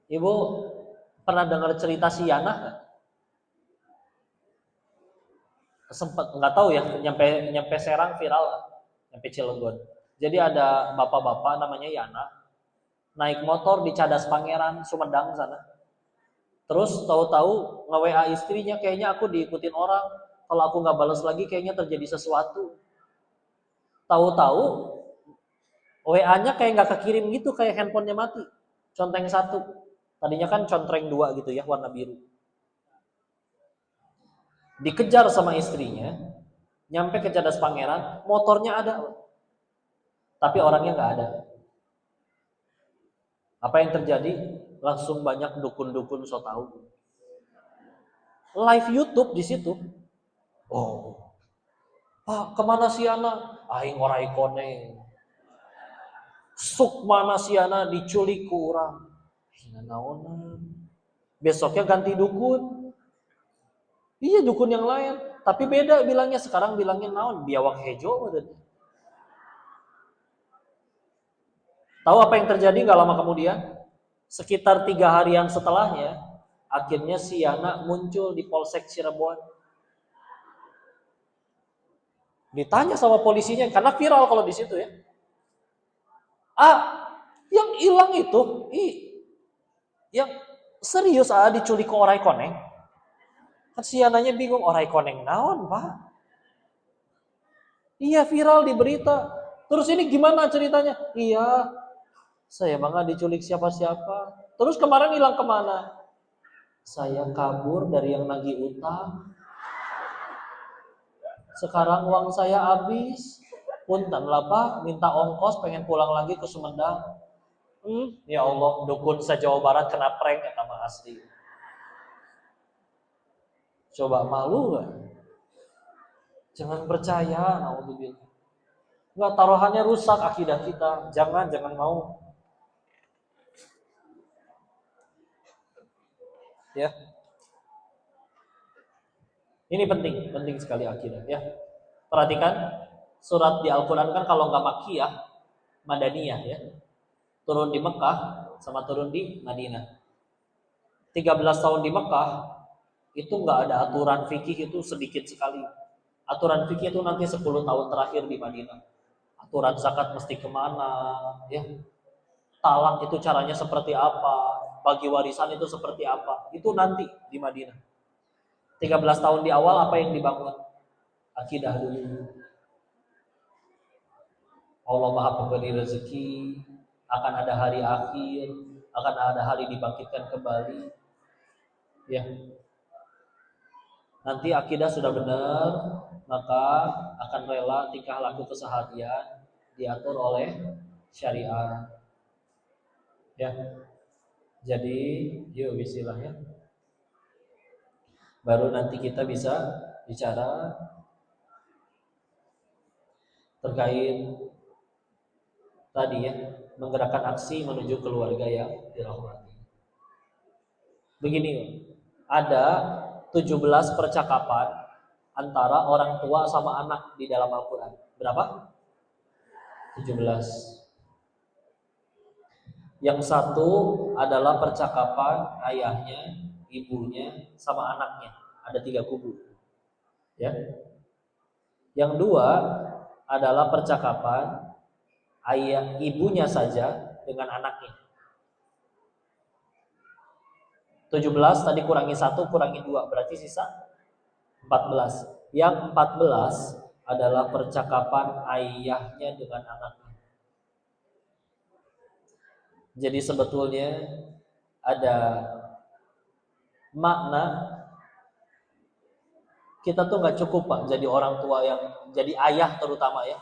S1: Ibu pernah dengar cerita si Yana nggak? Sempat nggak tahu ya, nyampe Serang viral, nyampe Cilegon. Jadi ada bapak-bapak namanya Yana, naik motor di Cadas Pangeran, Sumedang sana. Terus tahu-tahu nge-WA istrinya, kayaknya aku diikutin orang. Kalau aku nggak balas lagi, kayaknya terjadi sesuatu. Tahu-tahu WA-nya kayak nggak kekirim gitu, kayak handphonenya mati. Conteng satu. Tadinya kan contreng dua gitu ya, warna biru. Dikejar sama istrinya, nyampe ke Cadas Pangeran, motornya ada, tapi orangnya nggak ada. Apa yang terjadi? Langsung banyak dukun-dukun so tahu. Live YouTube di situ. Oh, Pak, kemana si Ana? Aing orai koneng. Suk mana si Ana diculik ku urang. Naonan. Besoknya ganti dukun. Iya dukun yang lain, tapi beda bilangnya. Sekarang bilangnya naon biawak hejo. Tahu apa yang terjadi nggak lama kemudian? Sekitar 3 harian setelahnya, akhirnya si Yana muncul di Polsek Cirebon. Ditanya sama polisinya, karena viral kalau di situ ya. Yang hilang itu, yang serius diculik ke orai koneng. Kan si Yananya bingung, orai koneng naon pak? Iya viral di berita. Terus ini gimana ceritanya? Iya, saya mah nggak diculik siapa-siapa. Terus kemarin hilang kemana? Saya kabur dari yang nagih utang. Sekarang uang saya habis. Punten lah pak, minta ongkos pengen pulang lagi ke Sumedang. Ya Allah, dukun se-Jawa Barat kena prank kata mah asli. Coba malu nggak? Jangan percaya, naudzubillah. Enggak, taruhannya rusak akidah kita. Jangan mau. Ya. Ini penting sekali akidah ya. Perhatikan surat di Al-Qur'an kan kalau nggak Makkiyah, Madaniyah ya. Turun di Mekah sama turun di Madinah. 13 tahun di Mekah itu nggak ada aturan fikih, itu sedikit sekali. Aturan fikih itu nanti 10 tahun terakhir di Madinah. Aturan zakat mesti kemana, ya. Talak itu caranya seperti apa, bagi warisan itu seperti apa, itu nanti di Madinah. 13 tahun di awal apa yang dibangun? Akidah dulu. Allah Maha Pemberi rezeki, akan ada hari akhir, akan ada hari dibangkitkan kembali. Ya. Nanti akidah sudah benar, maka akan rela tingkah laku keseharian diatur oleh syariat. Ya. Jadi, yuk bismillah ya. Baru nanti kita bisa bicara terkait tadi ya, menggerakkan aksi menuju keluarga yang dirahmati. Begini, ada 17 percakapan antara orang tua sama anak di dalam Al-Quran. Berapa? 17. Yang satu adalah percakapan ayahnya, ibunya, sama anaknya. Ada 3 kubu. Ya. Yang dua adalah percakapan ayah ibunya saja dengan anaknya. 17 tadi kurangi 1 kurangi 2 berarti sisa 14. Yang 14 adalah percakapan ayahnya dengan anaknya. Jadi sebetulnya ada makna kita tuh nggak cukup Pak jadi orang tua yang jadi ayah terutama ya.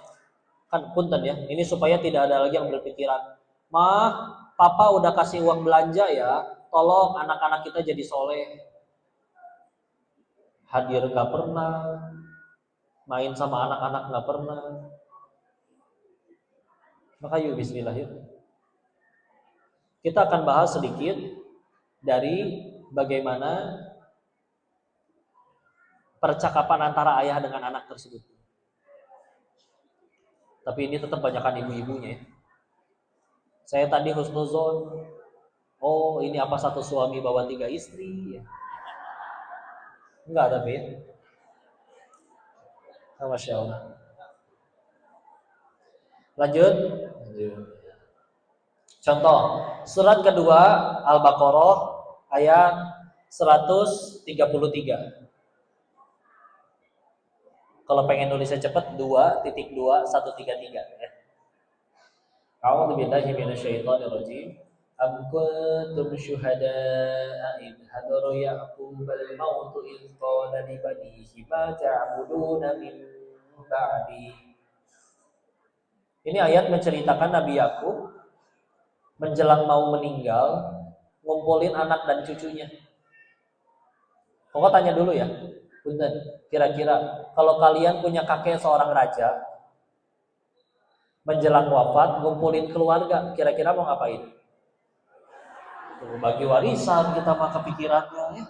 S1: Kan punten ya. Ini supaya tidak ada lagi yang berpikiran, "Mah, papa udah kasih uang belanja ya. Tolong anak-anak kita jadi soleh." Hadir nggak pernah, main sama anak-anak nggak pernah. Maka yuk bismillah yuk. Kita akan bahas sedikit dari bagaimana percakapan antara ayah dengan anak tersebut. Tapi ini tetap banyakkan ibu-ibunya ya. Saya tadi husnuzon, oh ini apa satu suami bawa 3 istri ya. Enggak tapi ya. Masya Allah. Lanjut. Contoh, surat kedua Al-Baqarah ayat 133. Kalau pengen nulisnya cepat 2.2.133 ya. A'udzu billahi minasyaitonir rajim. Am kuntum syuhada'a id hadara ya'qub al-maut id qala li banihi ma ta'buduna min ba'di. Ini ayat menceritakan Nabi Yakub menjelang mau meninggal ngumpulin anak dan cucunya. Pokok tanya dulu ya. Punten, kira-kira kalau kalian punya kakek seorang raja menjelang wafat ngumpulin keluarga, kira-kira mau ngapain? Bagi warisan kita mah kepikirannya ya.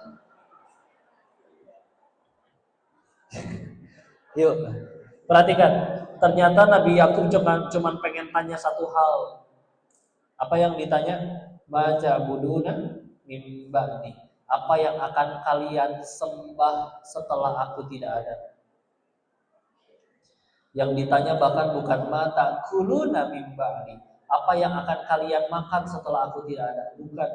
S1: Yuk, perhatikan. Ternyata Nabi Yakub cuman pengen tanya satu hal. Apa yang ditanya? Baca buduna min ba'di. Apa yang akan kalian sembah setelah aku tidak ada? Yang ditanya bahkan bukan mata kuluna min ba'di. Apa yang akan kalian makan setelah aku tidak ada? Bukan.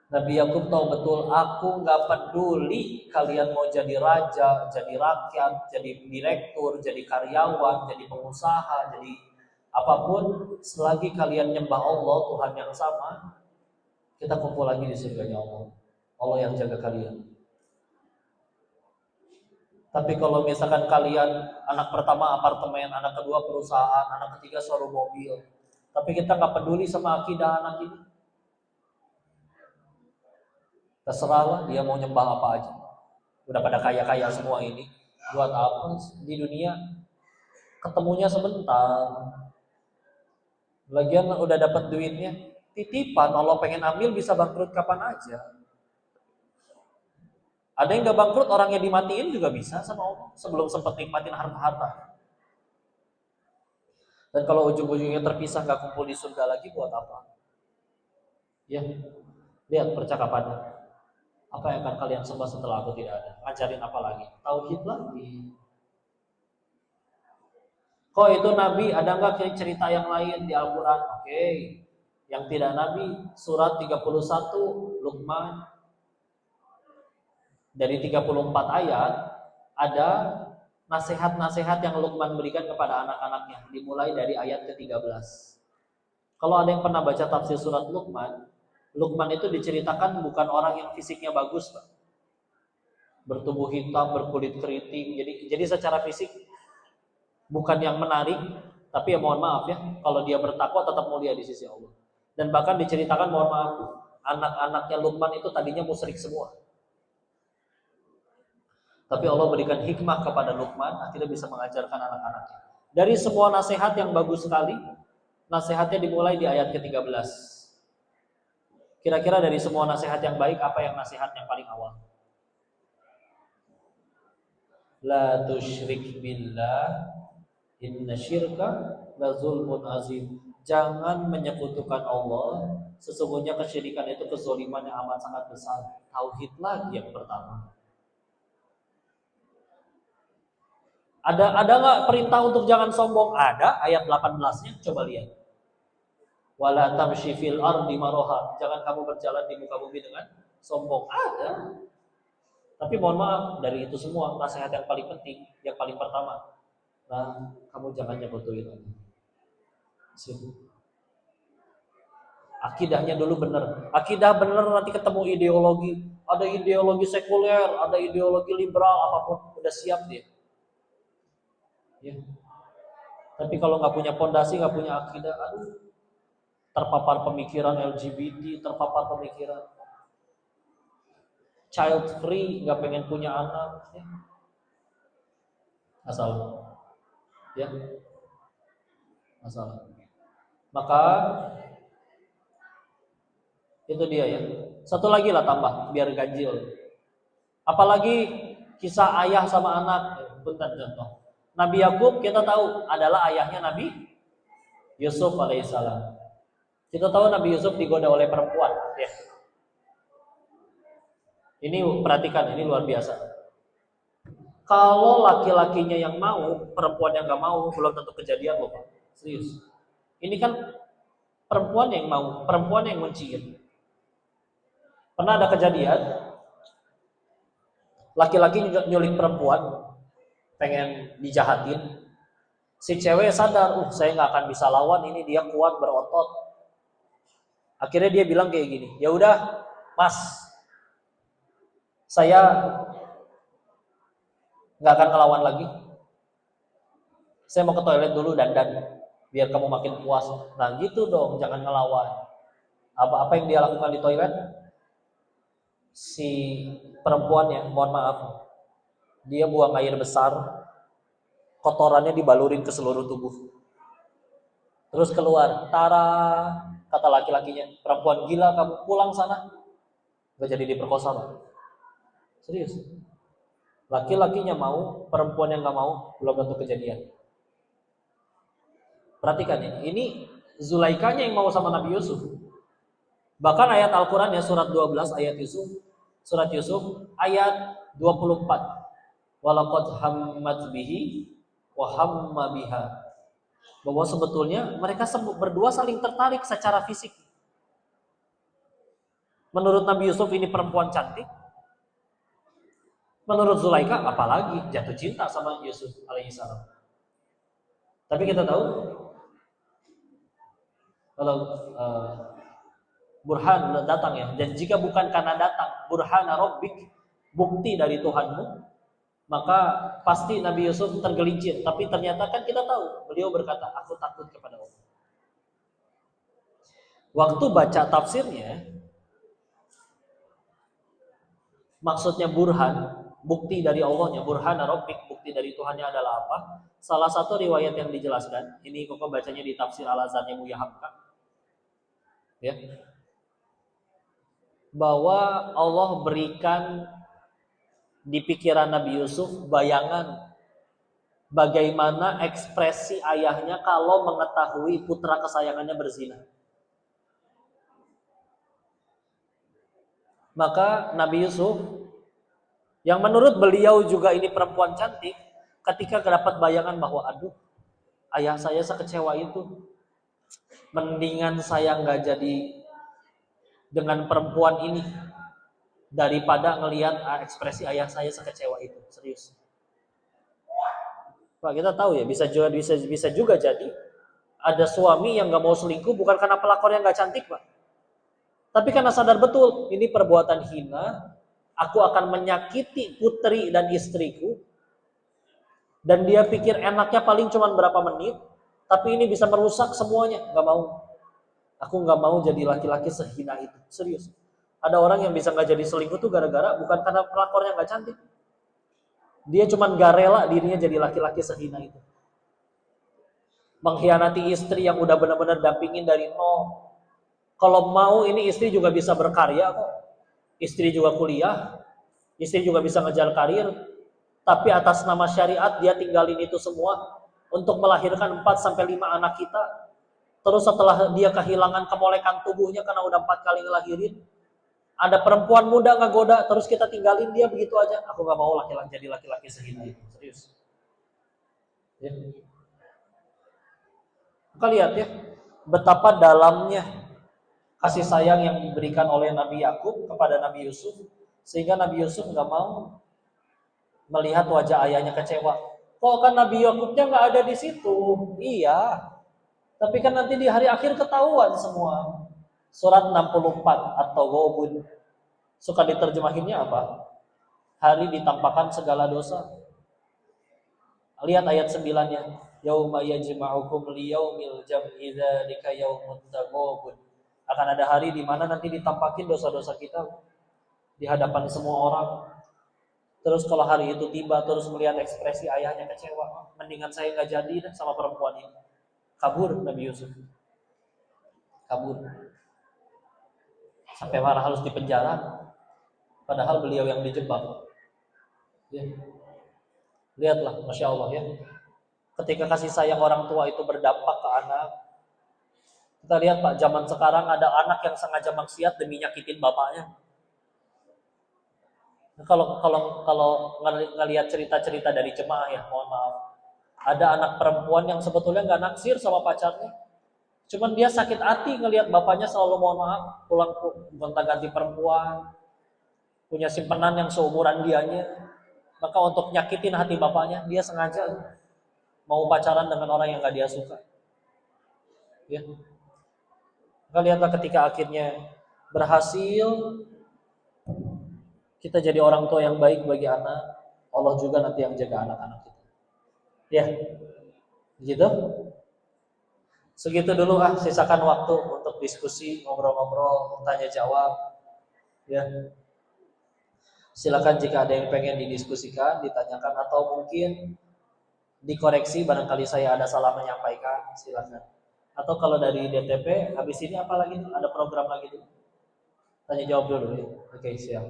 S1: Nabi Yakub tahu betul, aku nggak peduli kalian mau jadi raja, jadi rakyat, jadi direktur, jadi karyawan, jadi pengusaha, jadi apapun, selagi kalian nyembah Allah, Tuhan yang sama, kita kumpul lagi di surganya Allah. Allah yang jaga kalian. Tapi kalau misalkan kalian anak pertama apartemen, anak kedua perusahaan, anak ketiga suruh mobil, Tapi kita nggak peduli sama akidah anak ini. Terserahlah dia mau nyembah apa aja. Udah pada kaya-kaya semua ini. Buat apa di dunia? Ketemunya sebentar. Lagian udah dapat duitnya, titipan. Allah pengen ambil bisa bangkrut kapan aja. Ada yang nggak bangkrut, orang yang dimatiin juga bisa sama Allah sebelum sempat nikmatin harta-harta. Dan kalau ujung-ujungnya terpisah nggak kumpul di surga lagi, buat apa? Ya, lihat percakapannya. Apa yang akan kalian sembah setelah aku tidak ada? Ngajarin apa lagi? Tauhid lagi. Kok itu Nabi, ada nggak cerita yang lain di Al-Quran? Oke. Yang tidak Nabi, surat 31 Luqman. Dari 34 ayat, ada nasihat-nasihat yang Luqman berikan kepada anak-anaknya. Dimulai dari ayat ke-13. Kalau ada yang pernah baca tafsir surat Luqman, Luqman itu diceritakan bukan orang yang fisiknya bagus, Pak. Bertubuh hitam, berkulit keriting. Jadi secara fisik bukan yang menarik, tapi ya mohon maaf ya, kalau dia bertakwa tetap mulia di sisi Allah. Dan bahkan diceritakan, mohon maaf, anak-anaknya Luqman itu tadinya musyrik semua. Tapi Allah berikan hikmah kepada Luqman, akhirnya bisa mengajarkan anak-anaknya. Dari semua nasihat yang bagus sekali, nasihatnya dimulai di ayat ke-13. Kira-kira dari semua nasihat yang baik, apa yang nasihat yang paling awal? La tusyrik billah, inna syirka la zulmun azim. Jangan menyekutukan Allah, sesungguhnya kesyirikan itu kezaliman yang amat sangat besar. Tauhid lagi yang pertama. Ada nggak perintah untuk jangan sombong? Ada, ayat 18-nya, coba lihat. Wala tamshi fil ardi maroha. Jangan kamu berjalan di muka bumi dengan sombong. Ada. Tapi mohon maaf, dari itu semua nasihat yang paling penting, yang paling pertama, nah, kamu jangan nyekutuin Allah. Akidahnya dulu benar. Akidah benar, nanti ketemu ideologi. Ada ideologi sekuler, ada ideologi liberal, apapun udah siap dia. Ya. Tapi kalau nggak punya pondasi, nggak punya akidah, aduh, terpapar pemikiran LGBT, terpapar pemikiran child free, nggak pengen punya anak, ya. Masalah, ya, masalah. Maka itu dia ya. Satu lagi lah tambah, biar ganjil. Apalagi kisah ayah sama anak, bentar contoh. Nabi Yakub kita tahu adalah ayahnya Nabi Yusuf alaihissalam. Kita tahu Nabi Yusuf digoda oleh perempuan. Ya. Ini perhatikan, ini luar biasa. Kalau laki-lakinya yang mau, perempuan yang nggak mau, belum tentu kejadian loh, Pak. Serius. Ini kan perempuan yang mau, perempuan yang mencium. Pernah ada kejadian, laki-laki nyulik perempuan, pengen dijahatin. Si cewek sadar, saya nggak akan bisa lawan ini, dia kuat berotot. Akhirnya dia bilang kayak gini, ya udah, Mas, saya nggak akan ngelawan lagi. Saya mau ke toilet dulu dandan, biar kamu makin puas. Nah gitu dong, jangan ngelawan. Apa yang dia lakukan di toilet? Si perempuannya, mohon maaf, dia buang air besar, kotorannya dibalurin ke seluruh tubuh. Terus keluar, tara, kata laki-lakinya, perempuan gila kamu, pulang sana. Gak jadi diperkosa, Pak. Serius. Laki-lakinya mau, perempuan yang gak mau, belum tentu kejadian. Perhatikan ya, ini Zulaikanya yang mau sama Nabi Yusuf. Bahkan ayat Al-Quran ya, surat 12 ayat Yusuf, surat Yusuf ayat 24. Walaqad hammat bihi wa hamma biha. Bahwa sebetulnya mereka berdua saling tertarik secara fisik. Menurut Nabi Yusuf ini perempuan cantik. Menurut Zulaika apalagi jatuh cinta sama Yusuf alaihissalam. Tapi kita tahu kalau burhan datang ya, dan jika bukan karena datang burhan rabbik, bukti dari Tuhanmu, maka pasti Nabi Yusuf tergelincir. Tapi ternyata kan kita tahu beliau berkata, aku takut kepada Allah. Waktu baca tafsirnya, maksudnya burhan, bukti dari Allahnya, burhan rabbik, bukti dari Tuhannya adalah apa? Salah satu riwayat yang dijelaskan, ini kok bacanya di tafsir Al-Azhar yang Buya Hamka, ya, bahwa Allah berikan di pikiran Nabi Yusuf bayangan bagaimana ekspresi ayahnya kalau mengetahui putra kesayangannya berzina. Maka Nabi Yusuf, yang menurut beliau juga ini perempuan cantik, ketika dapat bayangan bahwa aduh, ayah saya sekecewa itu, mendingan saya nggak jadi dengan perempuan ini daripada ngelihat ekspresi ayah saya sekecewa itu. Serius. Pak, kita tahu ya, bisa juga jadi ada suami yang nggak mau selingkuh bukan karena pelakornya nggak cantik, Pak, tapi karena sadar betul ini perbuatan hina, aku akan menyakiti putri dan istriku, dan dia pikir enaknya paling cuma berapa menit, tapi ini bisa merusak semuanya. Nggak mau. Aku nggak mau jadi laki-laki sehina itu. Serius. Ada orang yang bisa nggak jadi selingkuh tuh gara-gara bukan karena pelakornya nggak cantik. Dia cuma nggak rela dirinya jadi laki-laki sehina itu. Mengkhianati istri yang udah benar-benar dampingin dari nol. Kalau mau ini istri juga bisa berkarya kok. Istri juga kuliah, istri juga bisa ngejar karir, tapi atas nama syariat dia tinggalin itu semua untuk melahirkan 4 sampai 5 anak kita. Terus setelah dia kehilangan kemolekan tubuhnya karena udah 4 kali ngelahirin, ada perempuan muda ngegoda, terus kita tinggalin dia begitu aja. Aku nggak mau laki-laki jadi laki-laki sehina itu. Serius. Ya. Maka lihat ya, betapa dalamnya kasih sayang yang diberikan oleh Nabi Yakub kepada Nabi Yusuf, sehingga Nabi Yusuf nggak mau melihat wajah ayahnya kecewa. Kok kan Nabi Yakubnya nggak ada di situ? Iya, tapi kan nanti di hari akhir ketahuan semua. Surat 64 atau Ghobun, suka diterjemahinnya apa? Hari ditampakkan segala dosa. Lihat ayat 9-nya. Yauma yajma'ukum liyaumil jam'i dzalika yaumut taghabun. Akan ada hari di mana nanti ditampakin dosa-dosa kita di hadapan semua orang. Terus kalau hari itu tiba terus melihat ekspresi ayahnya kecewa, mendingan saya nggak jadi sama perempuan ini. Kabur Nabi Yusuf. Kabur. Sampai marah harus dipenjara. Padahal beliau yang dijebak. Ya. Lihatlah, Masya Allah ya. Ketika kasih sayang orang tua itu berdampak ke anak. Kita lihat Pak, zaman sekarang ada anak yang sengaja maksiat demi nyakitin bapaknya. Kalau ngelihat cerita-cerita dari jemaah ya, mohon maaf. Ada anak perempuan yang sebetulnya nggak naksir sama pacarnya. Cuman dia sakit hati ngelihat bapaknya selalu mohon maaf pulang gonta-ganti perempuan, punya simpenan yang seumuran dianya. Maka untuk nyakitin hati bapaknya, dia sengaja mau pacaran dengan orang yang nggak dia suka. Ya. Maka lihatlah ketika akhirnya berhasil, kita jadi orang tua yang baik bagi anak, Allah juga nanti yang jaga anak-anak kita. Ya, gitu. Segitu dulu sisakan waktu untuk diskusi, ngobrol-ngobrol, tanya jawab. Ya. Silakan jika ada yang pengen didiskusikan, ditanyakan atau mungkin dikoreksi barangkali saya ada salah menyampaikan, silakan. Atau kalau dari DTP habis ini apa lagi tuh? Ada program lagi tuh? Tanya jawab dulu ya. Oke, siap.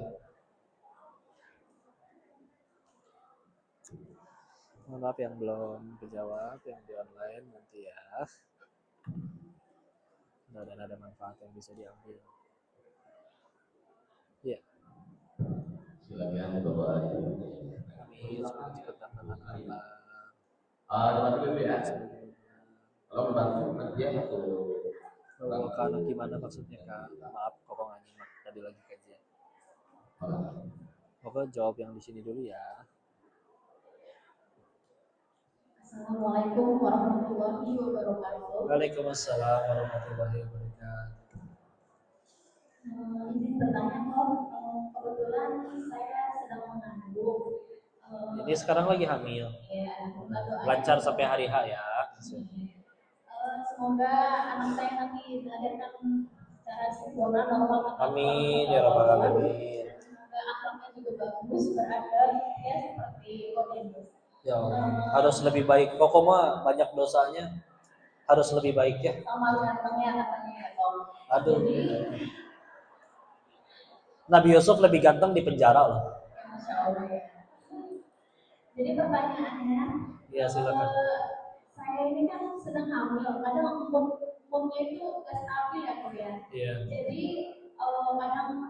S1: Mohon maaf yang belum kejawab, yang di online nanti ya. Dan ada manfaat yang bisa diambil. Ya.
S2: Silakan Bapak.
S1: Kami cepat datang apa?
S2: Bantu ya. Kalau bantu nanti ya
S1: Oh, Kak, gimana maksudnya Kak? Maaf, kok nggak nyimak tadi lagi kajian. Pokoknya jawab yang di sini dulu ya.
S3: Assalamualaikum warahmatullahi wabarakatuh.
S1: Waalaikumsalam warahmatullahi wabarakatuh.
S3: Izin bertanya kebetulan saya sedang mengandung.
S1: Ini sekarang lagi hamil.
S3: Ya,
S1: Lancar sampai hari H ya.
S3: Semoga anak saya nanti dilahirkan sempurna, normal.
S1: Amin ya rabbal alamin.
S3: Semoga akhlaknya juga bagus, beradab, ya seperti Kodemus.
S1: Ya Allah, harus lebih baik. Kok mah banyak dosanya, harus lebih baik ya.
S3: Sama gantengnya katanya ya Tom.
S1: Aduh.
S3: Jadi,
S1: Nabi Yusuf lebih ganteng di penjara loh.
S3: ya Masya Allah ya. Jadi pertanyaannya,
S1: Ya silakan.
S3: saya ini kan sedang hamil, kadang moodnya itu gak stabil ya Tom ya.
S1: Iya.
S3: Jadi kadang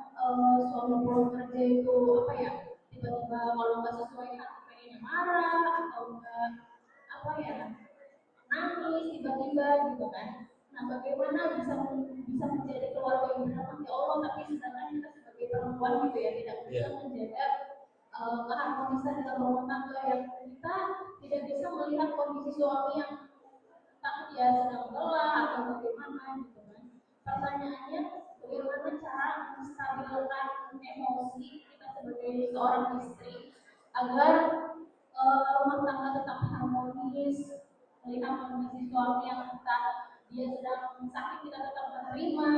S3: suami pulang kerja itu apa ya, tiba-tiba kalau nggak sesuai hati pengennya marah atau enggak apa ya, nangis tiba-tiba gitu kan. Nah, bagaimana bisa menjadi keluarga yang dirahmati Allah, tapi sedangkan kita sebagai perempuan gitu ya tidak bisa menjaga keharmonisan dalam rumah tangga, yang kita tidak bisa melihat kondisi suami yang entah dia sedang lelah atau bagaimana gitu kan. Pertanyaannya, bagaimana cara menstabilkan emosi kita sebagai seorang istri agar rumah tangga tetap harmonis, melihat kondisi suami yang entah dia sedang sakit kita tetap menerima,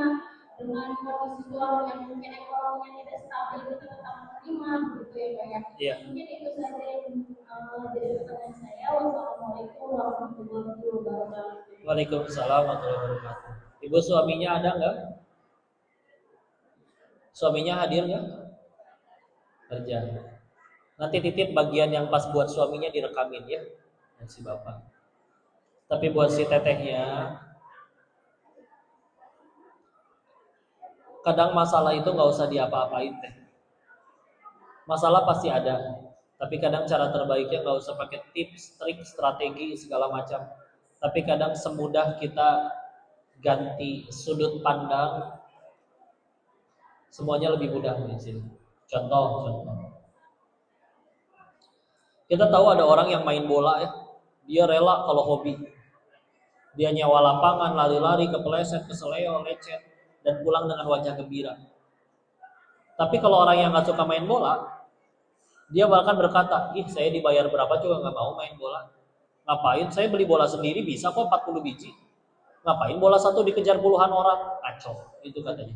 S3: dengan kondisi suami yang mungkin ekonominya tidak stabil kita tetap menerima, begitu ya Pak ya.
S1: Iya.
S3: Mungkin itu saja yang jadi pertanyaan saya. Wassalamualaikum warahmatullahi wabarakatuh.
S1: Waalaikumsalam warahmatullahi wabarakatuh. Ibu suaminya ada nggak? Suaminya hadir nggak? Kerja. Nanti titip bagian yang pas buat suaminya direkamin ya, dan si bapak. Tapi buat si tetehnya, kadang masalah itu nggak usah diapa-apain teh. Masalah pasti ada, tapi kadang cara terbaiknya nggak usah pakai tips, trik, strategi segala macam. Tapi kadang semudah kita ganti sudut pandang, semuanya lebih mudah di sini. Contoh. Kita tahu ada orang yang main bola ya, dia rela kalau hobi. Dia nyewa lapangan, lari-lari, kepeleset, keseleo, lecet, dan pulang dengan wajah gembira. Tapi kalau orang yang nggak suka main bola, dia bahkan berkata, ih saya dibayar berapa juga nggak mau main bola. Ngapain? Saya beli bola sendiri bisa kok 40 biji. Ngapain bola satu dikejar puluhan orang? Kacau, itu katanya.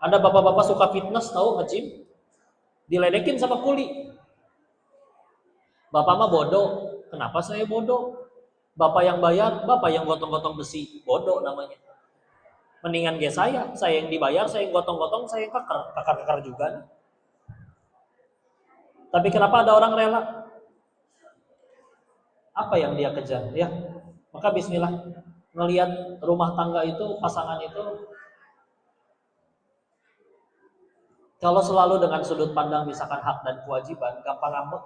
S1: Ada bapak-bapak suka fitness, tahu nge-gym, diledekin sama kuli. Bapak mah bodoh. Kenapa saya bodoh? Bapak yang bayar, bapak yang gotong-gotong besi, bodoh namanya. Mendingan saya yang dibayar, saya yang gotong-gotong, saya yang kakar juga nih. Tapi kenapa ada orang rela? Apa yang dia kejar? Ya, maka bismillah, ngelihat rumah tangga itu, pasangan itu, kalau selalu dengan sudut pandang misalkan hak dan kewajiban, gampang ngambek.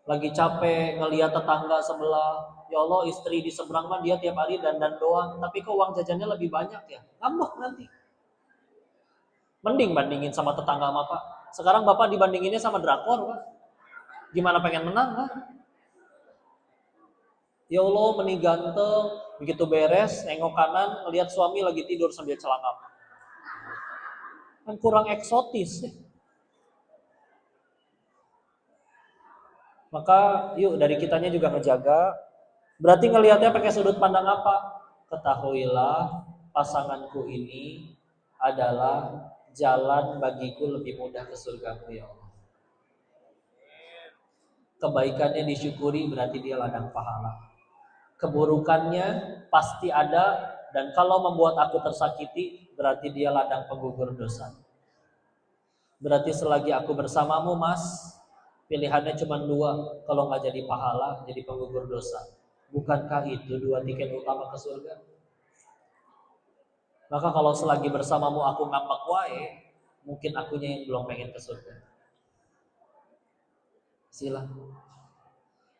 S1: Lagi capek ngelihat tetangga sebelah, ya Allah istri di seberang mah dia tiap hari dandan doang, tapi kok uang jajannya lebih banyak ya, ngambek nanti. Mending bandingin sama tetangga sama Pak. Sekarang Bapak dibandinginnya sama drakor Pak. Gimana pengen menang Pak? Ya Allah mending ganteng, begitu beres, nengok kanan, ngelihat suami lagi tidur sambil celangap. Kan kurang eksotis. Maka yuk dari kitanya juga ngejaga. Berarti ngelihatnya pakai sudut pandang apa? Ketahuilah pasanganku ini adalah jalan bagiku lebih mudah ke surgamu ya Allah. Kebaikannya disyukuri berarti dia ladang pahala. Keburukannya pasti ada, dan kalau membuat aku tersakiti berarti dia ladang penggugur dosa. Berarti selagi aku bersamamu Mas, pilihannya cuma dua, kalau nggak jadi pahala, jadi penggugur dosa. Bukankah itu dua tiket utama ke surga? Maka kalau selagi bersamamu aku ngambek wae, mungkin akunya yang belum pengen ke surga. Sila.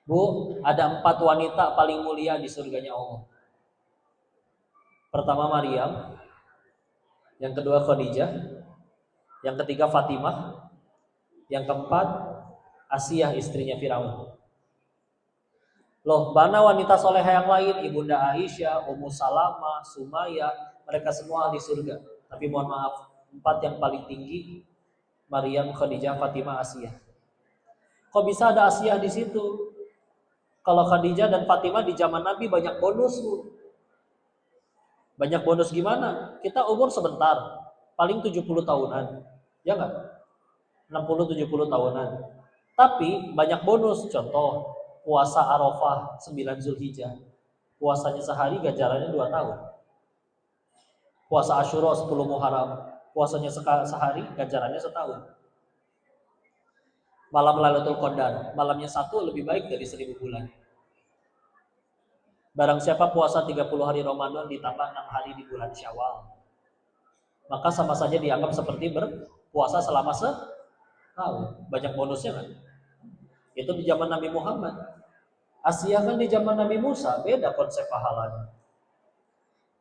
S1: Bu, ada 4 wanita paling mulia di surganya Allah. Pertama Maryam, yang kedua Khadijah, yang ketiga Fatimah, yang keempat Asiyah istrinya Firaun. Loh, mana wanita soleha yang lain? Ibunda Aisyah, Ummu Salamah, Sumayyah, mereka semua di surga. Tapi mohon maaf, 4 yang paling tinggi Maryam, Khadijah, Fatimah, Asiyah. Kok bisa ada Asiyah di situ? Kalau Khadijah dan Fatimah di zaman Nabi banyak bonus, Bu. Banyak bonus gimana? Kita umur sebentar, paling 70 tahunan. Ya enggak? 60-70 tahunan. Tapi banyak bonus, contoh puasa Arafah 9 Zulhijjah. Puasanya sehari ganjarannya 2 tahun. Puasa Asyura 10 Muharram, puasanya sehari ganjarannya setahun. Malam Lailatul Qadar, malamnya satu lebih baik dari 1000 bulan. Barang siapa puasa 30 hari Ramadan ditambah 6 hari di bulan Syawal, maka sama saja dianggap seperti berpuasa selama setahun. Banyak bonusnya kan? Itu di zaman Nabi Muhammad. Asia kan di zaman Nabi Musa, beda konsep pahalanya.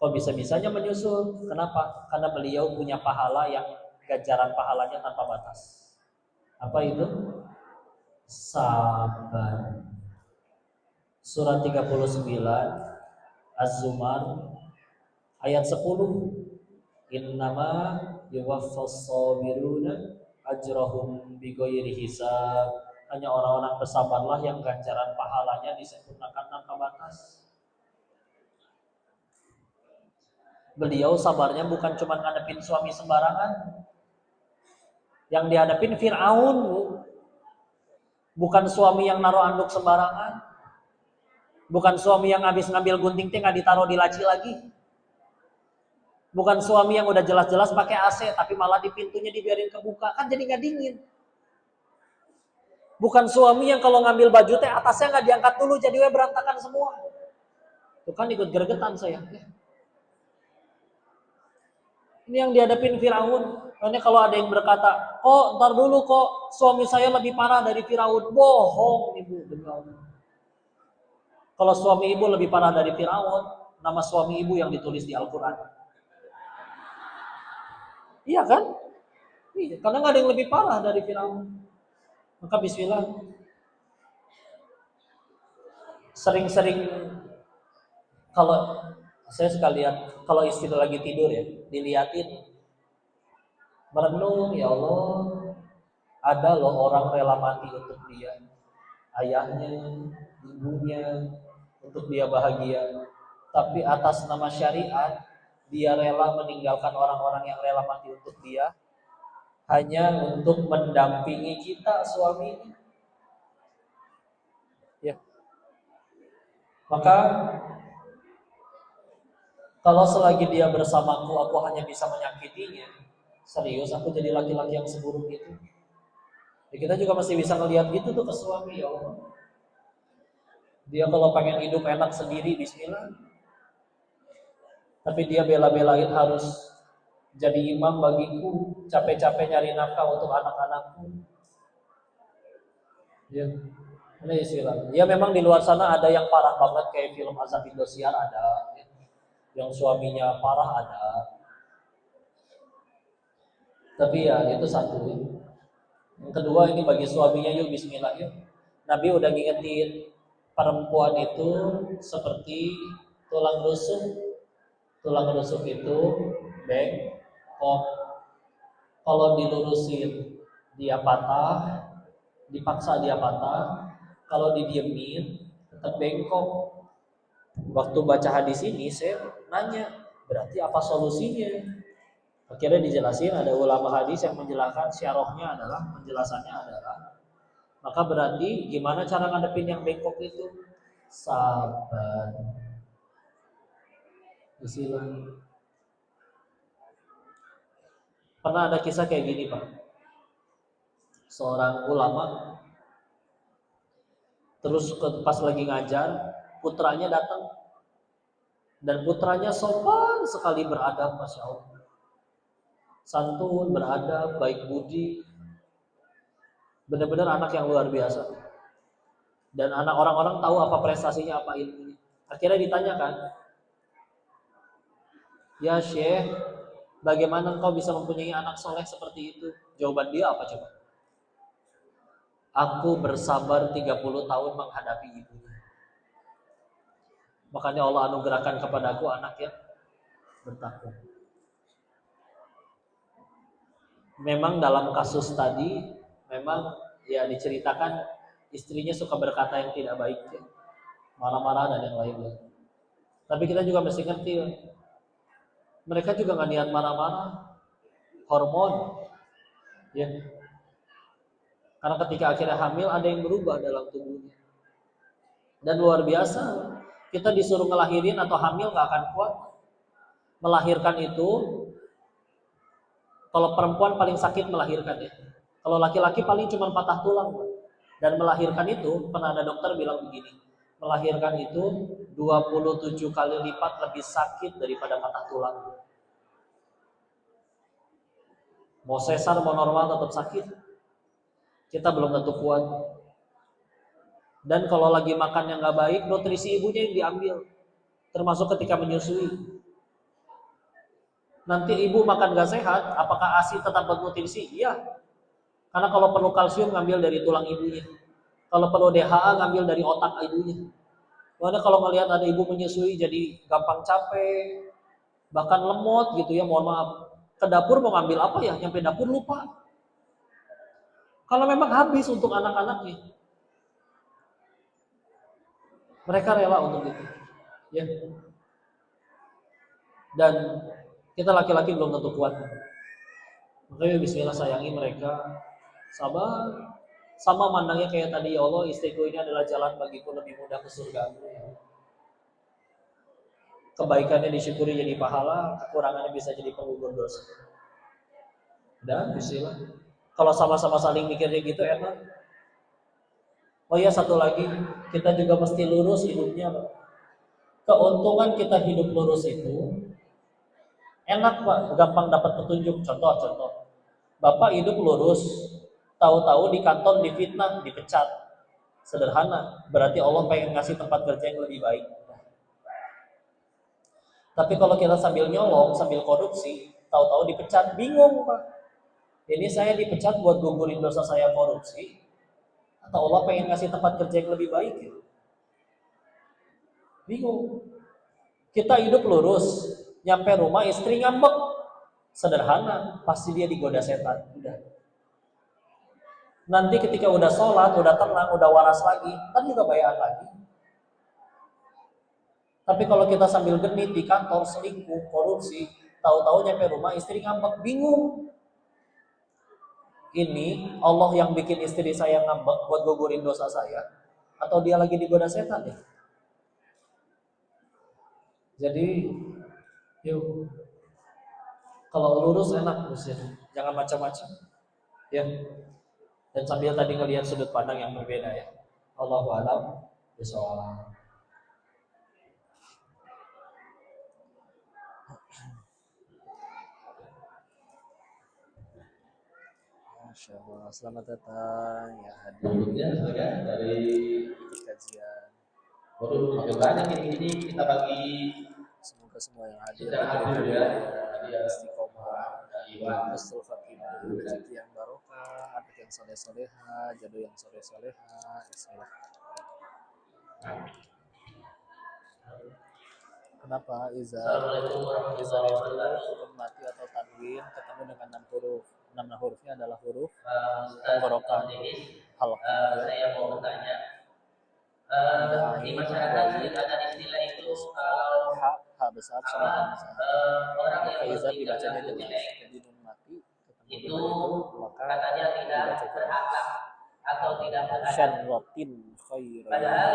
S1: Kok bisa-bisanya menyusul? Kenapa? Karena beliau punya pahala yang ganjaran pahalanya tanpa batas. Apa itu? Sabar. Surat 39 Az-Zumar ayat 10. Innama yuwaffas sabiruna ajrahum bighairi hisab. Hanya orang-orang bersabarlah yang ganjaran pahalanya disempurnakan tanpa batas. Beliau sabarnya bukan cuma ngadepin suami sembarangan. Yang dihadapin Fir'aun, bukan suami yang naruh anduk sembarangan. Bukan suami yang habis ngambil gunting teh nggak ditaruh di laci lagi. Bukan suami yang udah jelas-jelas pakai AC tapi malah di pintunya dibiarin kebuka, kan jadi nggak dingin. Bukan suami yang kalau ngambil baju teh atasnya nggak diangkat dulu jadi berantakan semua. Tuh kan ikut gregetan saya. Ini yang dihadapin Firaun. Makanya kalau ada yang berkata, "Oh, ntar dulu kok suami saya lebih parah dari Firaun." Bohong, Ibu, demi Allah. Kalau suami ibu lebih parah dari Firaun, nama suami ibu yang ditulis di Al-Quran. Iya kan? Iya, karena nggak ada yang lebih parah dari Firaun. Maka bismillah. Sering-sering kalau saya sekalian, kalau istri lagi tidur ya, diliatin. Merenung, ya Allah, ada loh orang rela mati untuk dia. Ayahnya, ibunya, untuk dia bahagia, tapi atas nama syariat dia rela meninggalkan orang-orang yang rela mati untuk dia hanya untuk mendampingi kita suami. Ya. Maka kalau selagi dia bersamaku aku hanya bisa menyakitinya, serius aku jadi laki-laki yang seburuk itu. Ya, kita juga masih bisa ngelihat gitu tuh ke suami, ya Allah. Dia kalau pengen hidup enak sendiri, bismillah. Tapi dia bela-belain harus jadi imam bagiku, capek-capek nyari nafkah untuk anak-anakku. Ya, ini istilah. Ya memang di luar sana ada yang parah banget kayak film Azab Indosiar ada, ya. Yang suaminya parah ada. Tapi ya itu satu. Ya. Yang kedua ini bagi suaminya yuk bismillah yuk. Nabi udah ngingetin perempuan itu seperti tulang rusuk. Tulang rusuk itu bengkok. Kalau dilurusin dia patah, dipaksa dia patah. Kalau didiemin tetap bengkok. Waktu baca hadis ini saya nanya, berarti apa solusinya? Akhirnya dijelasin ada ulama hadis yang menjelaskan syarahnya adalah, penjelasannya adalah, maka berarti gimana cara ngadepin yang bengkok itu? Sabar. Istilah. Pernah ada kisah kayak gini Pak. Seorang ulama terus pas lagi ngajar, putranya datang dan putranya sopan sekali beradab, masya Allah, santun, beradab, baik budi, benar-benar anak yang luar biasa. Dan anak orang-orang tahu apa prestasinya, apa ilmunya. Akhirnya ditanyakan, ya Syekh, bagaimana engkau bisa mempunyai anak soleh seperti itu? Jawaban dia apa coba? Aku bersabar 30 tahun menghadapi ibunya. Makanya Allah anugerahkan kepadaku anak yang bertakwa. Memang dalam kasus tadi, memang ya diceritakan istrinya suka berkata yang tidak baik, ya. Marah-marah dan yang lain-lain. Tapi kita juga mesti ngerti, ya. Mereka juga nggak niat marah-marah, hormon, ya. Karena ketika akhirnya hamil ada yang berubah dalam tubuhnya. Dan luar biasa, kita disuruh ngelahirin atau hamil nggak akan kuat. Melahirkan itu, kalau perempuan paling sakit melahirkan ya. Kalau laki-laki paling cuma patah tulang. Dan melahirkan itu, pernah ada dokter bilang begini, melahirkan itu 27 kali lipat lebih sakit daripada patah tulang. Mau sesar, mau normal tetap sakit. Kita belum tentu kuat. Dan kalau lagi makan yang nggak baik, nutrisi ibunya yang diambil. Termasuk ketika menyusui. Nanti ibu makan gak sehat, apakah ASI tetap bernutrisi? Iya. Karena kalau perlu kalsium ngambil dari tulang ibunya. Kalau perlu DHA ngambil dari otak ibunya. Karena kalau ngelihat ada ibu menyusui jadi gampang capek, bahkan lemot gitu ya, mohon maaf. Ke dapur mau ngambil apa ya? Nyampe dapur lupa. Kalau memang habis untuk anak-anaknya, mereka rela untuk itu. Ya. Dan kita laki-laki belum tentu kuat. Makanya bismillah sayangi mereka, sabar. Sama mandangnya kayak tadi, ya Allah, istriku ini adalah jalan bagiku lebih mudah ke surga. Kebaikannya disyukuri jadi pahala, kekurangannya bisa jadi penggugur dosa. Dan bismillah. Kalau sama-sama saling mikirnya gitu enak. Oh iya, satu lagi, kita juga mesti lurus hidupnya. Keuntungan kita hidup lurus itu enak Pak, gampang dapat petunjuk. Contoh. Bapak hidup lurus, tahu-tahu di kantor difitnah, dipecat. Sederhana, berarti Allah pengen ngasih tempat kerja yang lebih baik. Tapi kalau kita sambil nyolong, sambil korupsi, tahu-tahu dipecat, bingung Pak. Ini saya dipecat buat gugurin dosa saya korupsi, atau Allah pengen ngasih tempat kerja yang lebih baik ya? Bingung. Kita hidup lurus, nyampe rumah istri ngambek. Sederhana, pasti dia digoda setan. Udah. Nanti ketika udah sholat, udah tenang, udah waras lagi, kan juga bayaan lagi. Tapi kalau kita sambil genit di kantor, selingkuh, korupsi, tahu-tahu nyampe rumah istri ngambek, bingung. Ini Allah yang bikin istri saya ngambek buat gugurin dosa saya, atau dia lagi digoda setan ya? Jadi, yuk, kalau lurus enak terus ya, jangan macam-macam, ya. Dan sambil tadi ngelihat sudut pandang yang berbeda ya. Allahu a'lam bishawab. Masya Allah, selamat datang ya hadir
S2: Berikutnya silakan dari
S1: di kajian.
S2: waduh makin banyak ini kita bagi
S1: Semoga semua yang hadir
S2: sedang hadir ya. Tadi ada
S1: istiqomah,
S2: Iwan,
S1: husnul khatimah, rezeki yang barokah, anak yang soleh-soleha, jodoh yang soleh-soleha. Bismillah. Kenapa
S2: Assalamualaikum warahmatullahi wabarakatuh.
S1: hukum mati atau tanwin ketemu dengan 6 huruf? 6 hurufnya adalah huruf
S2: Tenggorokan.
S1: halqah.
S2: Saya mau bertanya, di masyarakat sering ada istilah itu kalau
S1: Ha besar sama hamzah.
S2: orang
S1: Maka
S2: yang
S1: izah
S2: bertingkah
S1: dibacanya
S2: laku
S1: jelas.
S2: jelek
S1: Jadi nun mati ketemu
S2: itu
S1: dengan itu maka
S2: katanya tidak
S1: dibaca jelas.
S2: berakhlak atau tidak beradab.
S1: Syarrotin khairan.
S2: Padahal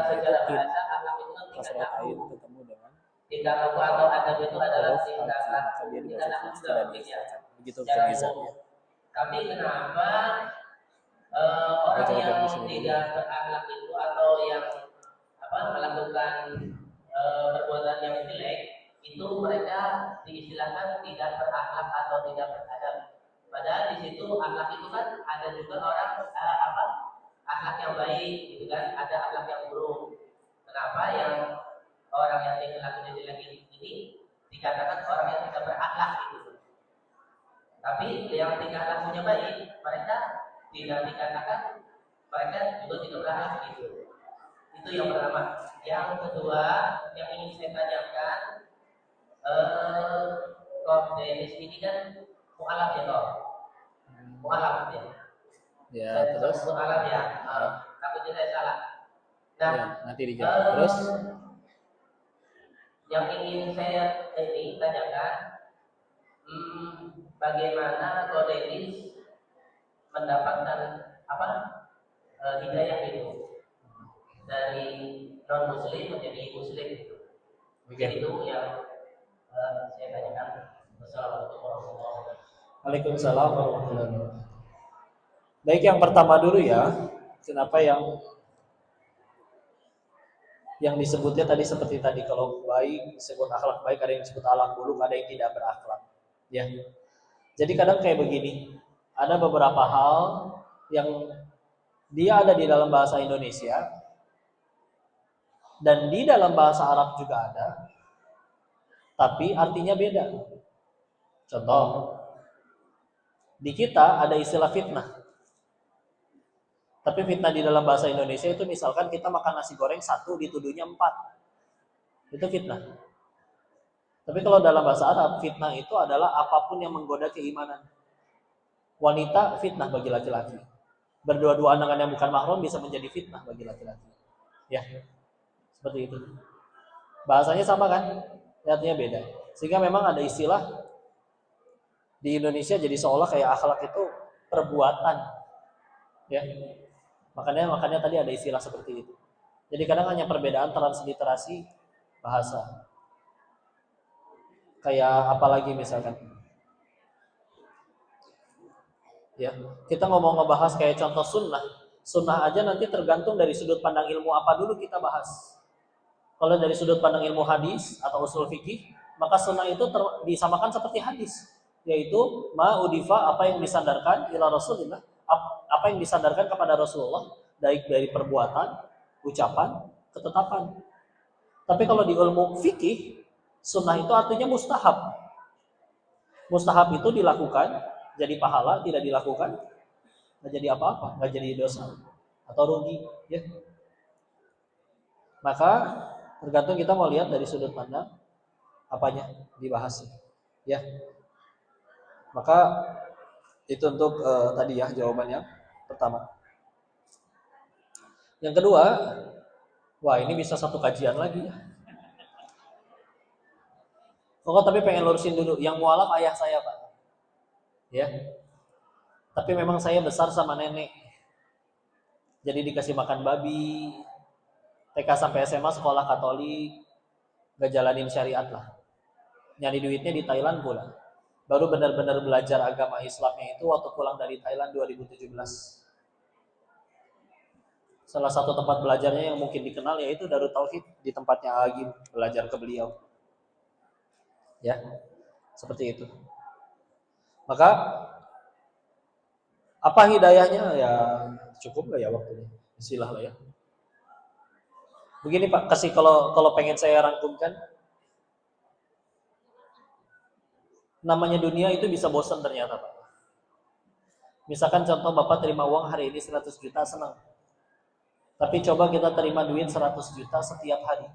S2: secara
S1: Tin
S2: bahasa akhlak itu kan tingkah
S1: kasrotain
S2: laku.
S1: ketemu dengan
S2: Tingkah laku atau adab itu adalah
S1: huruf
S2: tingkah
S1: alfi maka
S2: laku.
S1: dia
S2: Tingkah
S1: dibaca
S2: laku
S1: jelas
S2: juga
S1: tidak
S2: penting ya.
S1: dibacakan. Begitu
S2: Secara
S1: pemizannya.
S2: umum. Tapi kenapa orang
S1: Baca
S2: yang
S1: di sini dulu.
S2: tidak berakhlak itu atau yang melakukan perbuatan yang jelek itu mereka diistilahkan tidak berakhlak atau tidak beradab. Padahal di situ akhlak itu kan ada juga orang akhlak yang baik gitu kan, ada akhlak yang buruk. Kenapa yang orang yang tinggal lakunya jelek ini dikatakan orang yang tidak berakhlak gitu. Tapi yang tinggal lakunya baik, mereka tidak dikatakan mereka juga tidak berakhlak gitu. Itu yang pertama. Yang kedua, yang ingin saya tanyakan, Prof. Dennis ini kan mualaf ya toh? Mualaf ya.
S1: Ya,
S2: Saya
S1: terus
S2: mualaf ya. Takutnya saya salah. Nah,
S1: ya, nanti dijawab. Terus
S2: yang ingin saya ini tanyakan, bagaimana Kodelis mendapatkan apa hidayah itu dari non muslim menjadi muslim itu. Itu yang saya tanyakan. Wassalamualaikum warahmatullahi wabarakatuh.
S1: Waalaikumsalam warahmatullahi wabarakatuh. Baik, yang pertama dulu ya, kenapa yang disebutnya tadi seperti tadi, kalau baik disebut akhlak baik, ada yang disebut akhlak buruk, ada yang tidak berakhlak. Ya. Jadi kadang kayak begini, ada beberapa hal yang dia ada di dalam bahasa Indonesia dan di dalam bahasa Arab juga ada, tapi artinya beda. Contoh, di kita ada istilah fitnah. Tapi fitnah di dalam bahasa Indonesia itu misalkan kita makan nasi goreng 1 dituduhnya 4. Itu fitnah. Tapi kalau dalam bahasa Arab, fitnah itu adalah apapun yang menggoda keimanan. Wanita fitnah bagi laki-laki. Berdua-duaan dengan yang bukan mahram bisa menjadi fitnah bagi laki-laki. Ya. Seperti itu. Bahasanya sama kan? Artinya beda. Sehingga memang ada istilah di Indonesia jadi seolah kayak akhlak itu perbuatan. Ya. Makanya tadi ada istilah seperti itu. Jadi kadang hanya perbedaan transliterasi bahasa. Kayak apalagi misalkan. Ya, kita ngebahas kayak contoh sunnah. Sunnah aja nanti tergantung dari sudut pandang ilmu apa dulu kita bahas. Kalau dari sudut pandang ilmu hadis atau usul fikih, maka sunnah itu disamakan seperti hadis, yaitu ma'udifa, apa yang disandarkan ila Rasulillah, apa yang disandarkan kepada Rasulullah, baik dari perbuatan, ucapan, ketetapan. Tapi kalau di ilmu fikih, sunnah itu artinya mustahab. Mustahab itu dilakukan jadi pahala, tidak dilakukan nggak jadi apa-apa, nggak jadi dosa atau rugi, ya. Maka tergantung kita mau lihat dari sudut pandang apanya dibahas, ya. Maka itu untuk tadi ya jawabannya pertama. Yang kedua, wah ini bisa satu kajian lagi ya. Tapi pengen lurusin dulu, yang mualaf ayah saya Pak, ya. Tapi memang saya besar sama nenek, jadi dikasih makan babi. TK sampai SMA sekolah Katolik, gak jalanin syariat lah. Nyari duitnya di Thailand pula. Baru benar-benar belajar agama Islamnya itu waktu pulang dari Thailand 2017. Salah satu tempat belajarnya yang mungkin dikenal yaitu Darut Tauhid, di tempatnya Agim belajar ke beliau. Ya, seperti itu. Maka apa hidayahnya ya, cukup gak ya waktunya? Silah lah ya. Begini Pak, kalau pengen saya rangkumkan, namanya dunia itu bisa bosan ternyata Pak. Misalkan contoh Bapak terima uang hari ini 100 juta, senang. Tapi coba kita terima duit 100 juta setiap hari,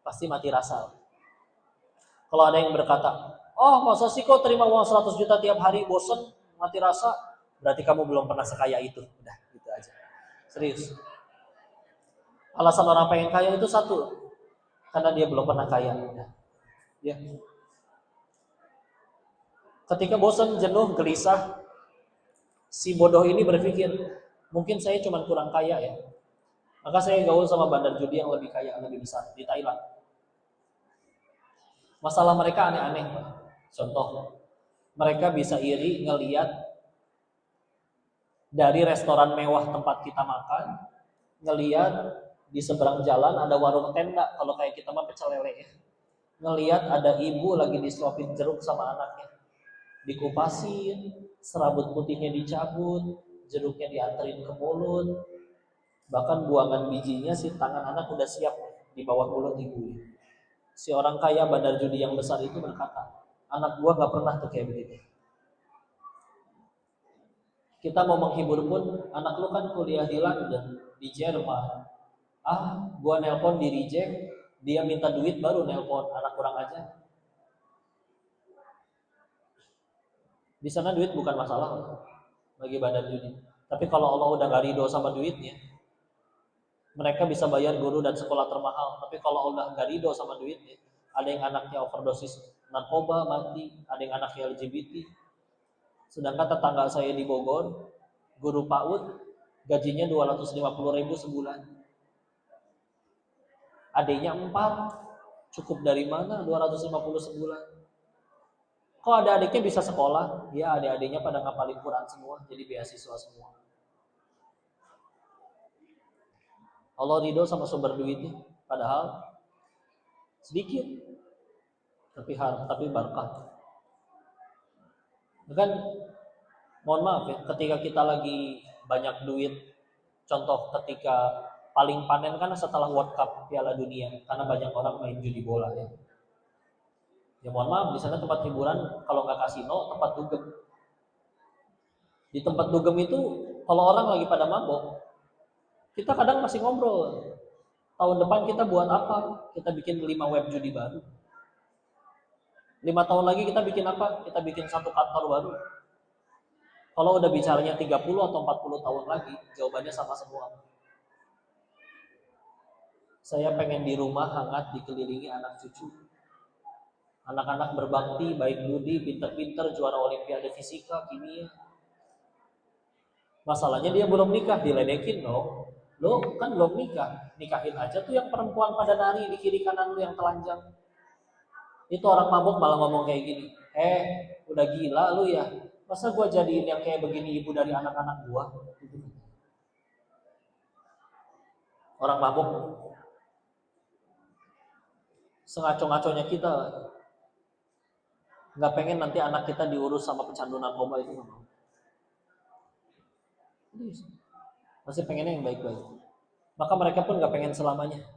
S1: pasti mati rasa. Kalau ada yang berkata, oh masa sih kok terima uang 100 juta tiap hari, bosan, mati rasa, berarti kamu belum pernah sekaya itu. Udah, gitu aja. Serius. Alasan orang pengen kaya itu satu, karena dia belum pernah kaya. Ya. Ketika bosan, jenuh, gelisah, si bodoh ini berpikir, mungkin saya cuma kurang kaya ya. Maka saya gaul sama bandar judi yang lebih kaya, lebih besar di Thailand. Masalah mereka aneh-aneh. Contoh, mereka bisa iri ngelihat dari restoran mewah tempat kita makan, ngelihat di seberang jalan ada warung tenda, kalau kayak kita mah pecel lele ya. Ngelihat ada ibu lagi disuapin jeruk sama anaknya. Dikupasin, serabut putihnya dicabut, jeruknya dianterin ke mulut. Bahkan buangan bijinya si tangan anak udah siap di bawah mulut ibunya. Si orang kaya bandar judi yang besar itu berkata, anak gua gak pernah tuh kayak begitu. Kita mau menghibur pun, anak lu kan kuliah di London, di Jerman. Gua nelpon di reject, dia minta duit baru nelpon, anak kurang aja. Di sana duit bukan masalah bagi bandar judi. Tapi kalau Allah udah gak ridho sama duitnya, mereka bisa bayar guru dan sekolah termahal. Tapi kalau Allah gak ridho sama duitnya, ada yang anaknya overdosis narkoba mati, ada yang anaknya LGBT. Sedangkan tetangga saya di Bogor, guru PAUD, gajinya 250.000 sebulan. Adiknya 4, cukup dari mana 250 sebulan? Kok ada adiknya bisa sekolah? Ya adik-adiknya pada ngapalin Quran semua, jadi beasiswa semua. Allah ridho sama sumber duitnya, padahal sedikit, tapi berkah. Kan mohon maaf ya, ketika kita lagi banyak duit, contoh ketika paling panen kan setelah World Cup Piala Dunia, karena banyak orang main judi bola ya. Ya mohon maaf, di sana tempat hiburan kalau nggak kasino, tempat dugem. Di tempat dugem itu kalau orang lagi pada mabok, kita kadang masih ngobrol. Tahun depan kita buat apa? Kita bikin 5 web judi baru. 5 tahun lagi kita bikin apa? Kita bikin 1 kantor baru. Kalau udah bicaranya 30 atau 40 tahun lagi, jawabannya sama semua. Saya pengen di rumah hangat dikelilingi anak cucu. Anak-anak berbakti, baik budi, pinter-pinter, juara olimpiade fisika, kimia. Masalahnya dia belum nikah, diledekin dong. Lo kan belum nikah, nikahin aja tuh yang perempuan pada nari di kiri kanan lo yang telanjang. Itu orang mabuk malah ngomong kayak gini, udah gila lu ya, masa gua jadiin yang kayak begini ibu dari anak-anak gua? Orang mabuk, sengaco-ngaconya kita, nggak pengen nanti anak kita diurus sama pecandu narkoba itu. Masih pengennya yang baik-baik. Maka mereka pun nggak pengen selamanya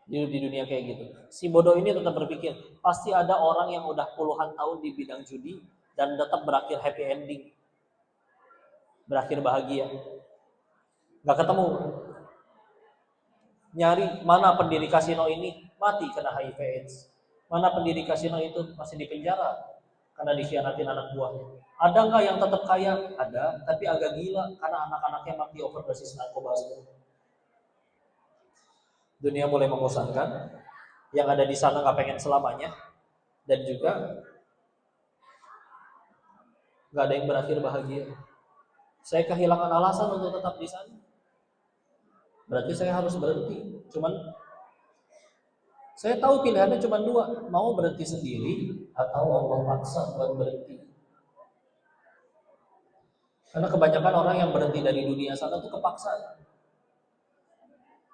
S1: di dunia kayak gitu. Si bodoh ini tetap berpikir, pasti ada orang yang udah puluhan tahun di bidang judi dan tetap berakhir happy ending, berakhir bahagia. Nggak ketemu. Nyari mana pendiri kasino ini mati kena HIV/AIDS. Mana pendiri kasino itu masih di penjara karena dikhianatin anak buahnya. Ada nggak yang tetap kaya? Ada, tapi agak gila karena anak-anaknya mati overdosis narkoba semua. Dunia mulai membosankan, yang ada di sana nggak pengen selamanya, dan juga nggak ada yang berakhir bahagia. Saya kehilangan alasan untuk tetap di sana. Berarti saya harus berhenti. Cuman saya tahu pilihannya cuma 2, mau berhenti sendiri atau Allah paksa buat berhenti. Karena kebanyakan orang yang berhenti dari dunia sana itu kepaksa.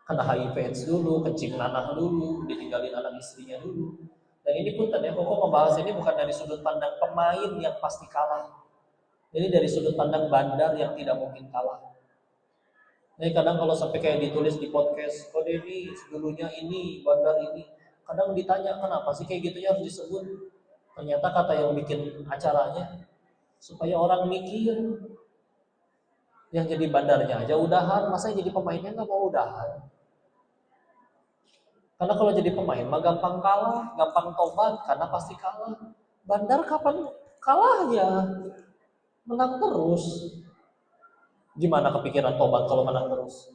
S1: Kena HIV/AIDS dulu, kencing nanah dulu, ditinggalin anak istrinya dulu. Dan ini pun tadi Koko membahas ini bukan dari sudut pandang pemain yang pasti kalah. Ini dari sudut pandang bandar yang tidak mungkin kalah. Jadi kadang kalau sampai kayak ditulis di podcast, kok Denny dulunya ini, bandar ini, kadang ditanya kenapa sih kayak gitunya harus disebut. Ternyata kata yang bikin acaranya supaya orang mikir. Yang jadi bandarnya aja udahan, masa yang jadi pemainnya nggak mau udahan? Karena kalau jadi pemain mah gampang kalah, gampang tobat karena pasti kalah. Bandar kapan kalahnya? Menang terus. Gimana kepikiran tobat kalau menang terus?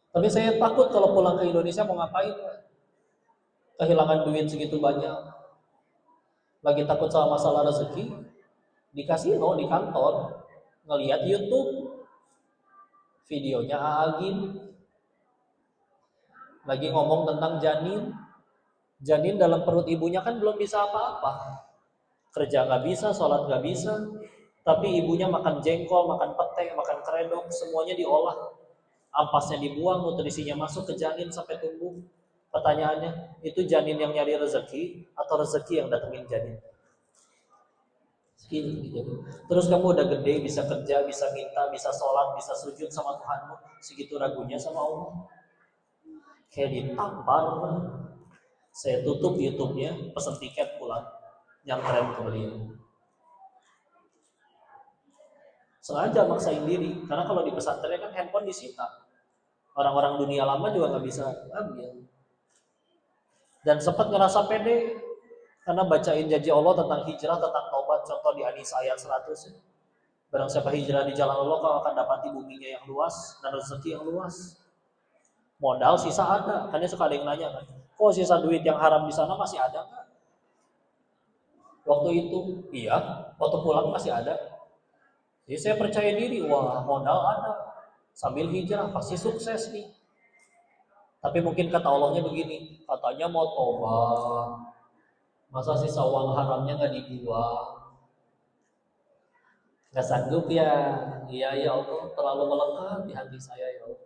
S1: Tapi saya takut kalau pulang ke Indonesia mau ngapain? Kehilangan duit segitu banyak. Lagi takut sama masalah rezeki. Di kasino, di kantor, ngelihat YouTube, videonya Aagin, lagi ngomong tentang janin. Janin dalam perut ibunya kan belum bisa apa-apa. Kerja nggak bisa, sholat nggak bisa. Tapi ibunya makan jengkol, makan pete, makan keredok, semuanya diolah. Ampasnya dibuang, nutrisinya masuk ke janin sampai tumbuh. Pertanyaannya, itu janin yang nyari rezeki atau rezeki yang datengin janin? Gitu. Terus kamu udah gede, bisa kerja, bisa minta, bisa sholat, bisa sujud sama Tuhanmu, segitu ragunya sama Allah. Kayak ditampar. Saya tutup YouTube-nya, pesen tiket pulang, nyamperin ke beliau. Sengaja maksain diri, karena kalau di pesantren kan handphone disita. Orang-orang dunia lama juga nggak bisa ambil. Dan sempat ngerasa pede, karena bacain janji Allah tentang hijrah, tentang taubat, contoh di An-Nisa ayat 100. Barang siapa hijrah di jalan Allah, kau akan dapati buminya yang luas dan rezeki yang luas. Modal sisa ada. Kan suka ada yang nanya kan, kok sisa duit yang haram di sana masih ada nggak? Waktu itu, iya. Waktu pulang masih ada. Jadi saya percaya diri, wah modal ada. Sambil hijrah pasti sukses nih. Tapi mungkin kata Allahnya begini, katanya mau tobat, masa sisa uang haramnya nggak dibuang? Nggak sanggup ya? Iya ya Allah, terlalu melekat di hati saya ya Allah.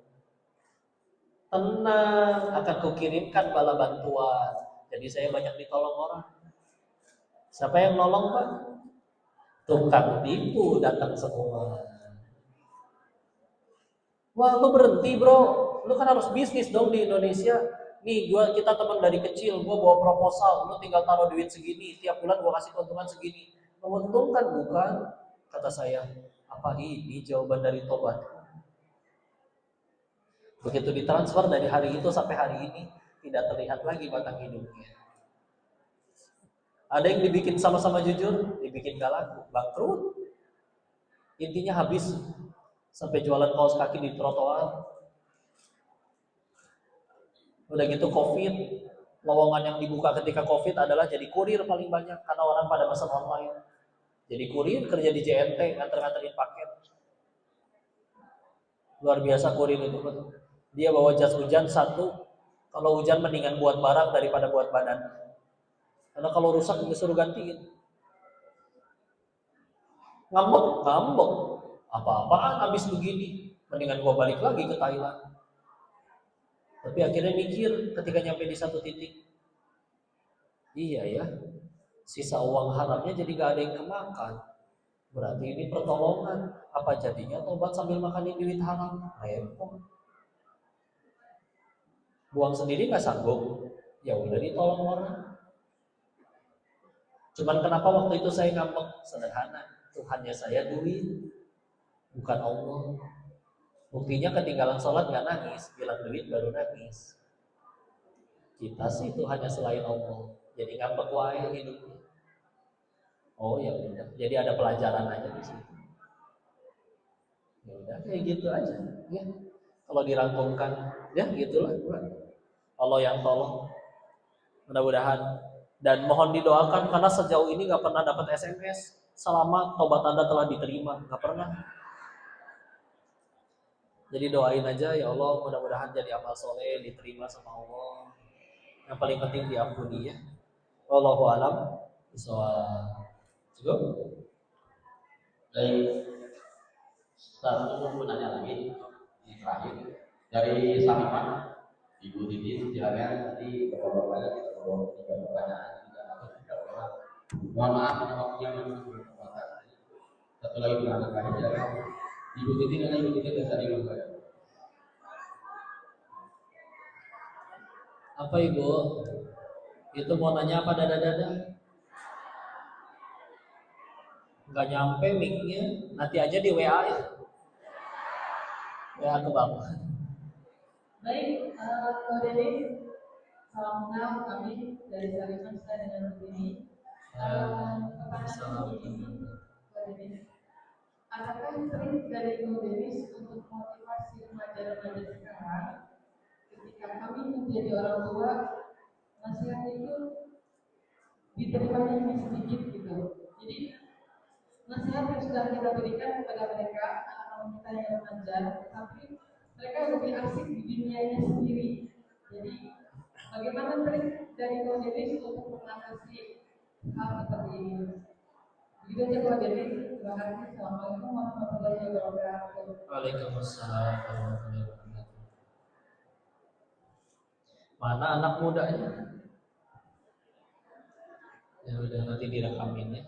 S1: Tenang, akan kukirimkan bala bantuan. Jadi saya banyak ditolong orang. Siapa yang nolong Pak? Tukang tipu datang semua. Wah lu berhenti bro, lu kan harus bisnis dong di Indonesia. Nih kita teman dari kecil, gua bawa proposal, lu tinggal taruh duit segini, tiap bulan gua kasih keuntungan segini. Menguntungkan bukan? Kata saya, apa ini jawaban dari tobat? Begitu ditransfer dari hari itu sampai hari ini, tidak terlihat lagi batang hidungnya. Ada yang dibikin sama-sama jujur, dibikin gak laku, bangkrut. Intinya habis sampai jualan kaos kaki di trotoar. Udah gitu COVID, lowongan yang dibuka ketika COVID adalah jadi kurir paling banyak karena orang pada pesan online. Jadi kurir kerja di JNT, nganter-nganterin paket. Luar biasa kurir itu. Dia bawa jas hujan satu, kalau hujan mendingan buat barang daripada buat badan. Karena kalau rusak disuruh gantiin. Ngambek. Apa-apaan habis begini. Mendingan gua balik lagi ke Thailand. Tapi akhirnya mikir ketika nyampe di satu titik. Iya ya, sisa uang haramnya jadi gak ada yang kemakan. Berarti ini pertolongan. Apa jadinya tobat sambil makanin duit haram? Repot. Buang sendiri gak sanggup. Ya udah ditolong orang. Cuman kenapa waktu itu saya ngambek? Sederhana. Tuhannya saya duit, bukan Allah. Buktinya ketinggalan sholat gak nangis, bilang duit baru nangis. Kita sih Tuhannya selain Allah. Jadi ngambek wae hidupnya. Oh ya udah. Jadi ada pelajaran aja di situ. Ya udah kayak gitu aja. Ya. Kalau dirangkumkan, ya gitulah. Allah yang tolong. Mudah-mudahan dan mohon didoakan karena sejauh ini nggak pernah dapat SMS selama tobat Anda telah diterima, nggak pernah. Jadi doain aja ya Allah, mudah-mudahan jadi amal soleh diterima sama Allah. Yang paling penting diampuni ya. Wallahu a'lam bishawab. Cukup?
S4: Dari satu penanya lagi di terakhir dari Sariman Ibu Titi, silakan nanti bapak-bapaknya kita bawa 3 pertanyaan, 3 orang. Mohon maaf karena waktunya memang berterbatas. Satu lagi penanya terakhir silakan Ibu Titi, karena Ibu Titi biasa di rumah saya.
S1: Apa Ibu? Itu mau nanya apa dada-dada? Nggak nyampe mic-nya, nanti aja di WA ya. WA ke Bapak.
S3: Baik, Ko Dede, salam kenal kami dari Sariman saya dengan begini. Pertanyaan begini, Ko Dede, apakah trik dari Ko Dede untuk motivasi remaja-remaja sekarang ketika kami menjadi orang tua, nasihat itu diterimanya hanya sedikit gitu. Jadi nasihat yang sudah kita berikan kepada mereka, anak-anak kita yang remaja, tapi mereka lebih asik di dunianya sendiri. Jadi bagaimana trik dari Ko Dede untuk mengatasi hal seperti ini? Begitu aja Ko Dede. Terima kasih. Assalamualaikum warahmatullahi wabarakatuh.
S1: Waalaikumsalam warahmatullahi wabarakatuh. Mana anak mudanya? Ya udah nanti direkamin ya.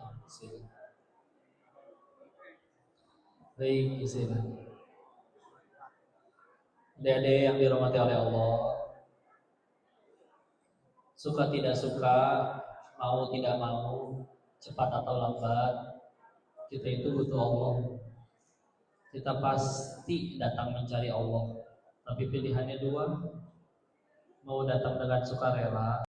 S1: Baik, silakan. Adik-adik yang dirahmati oleh Allah, suka tidak suka, mau tidak mau, cepat atau lambat, kita itu butuh Allah. Kita pasti datang mencari Allah. Tapi pilihannya dua, mau datang dengan sukarela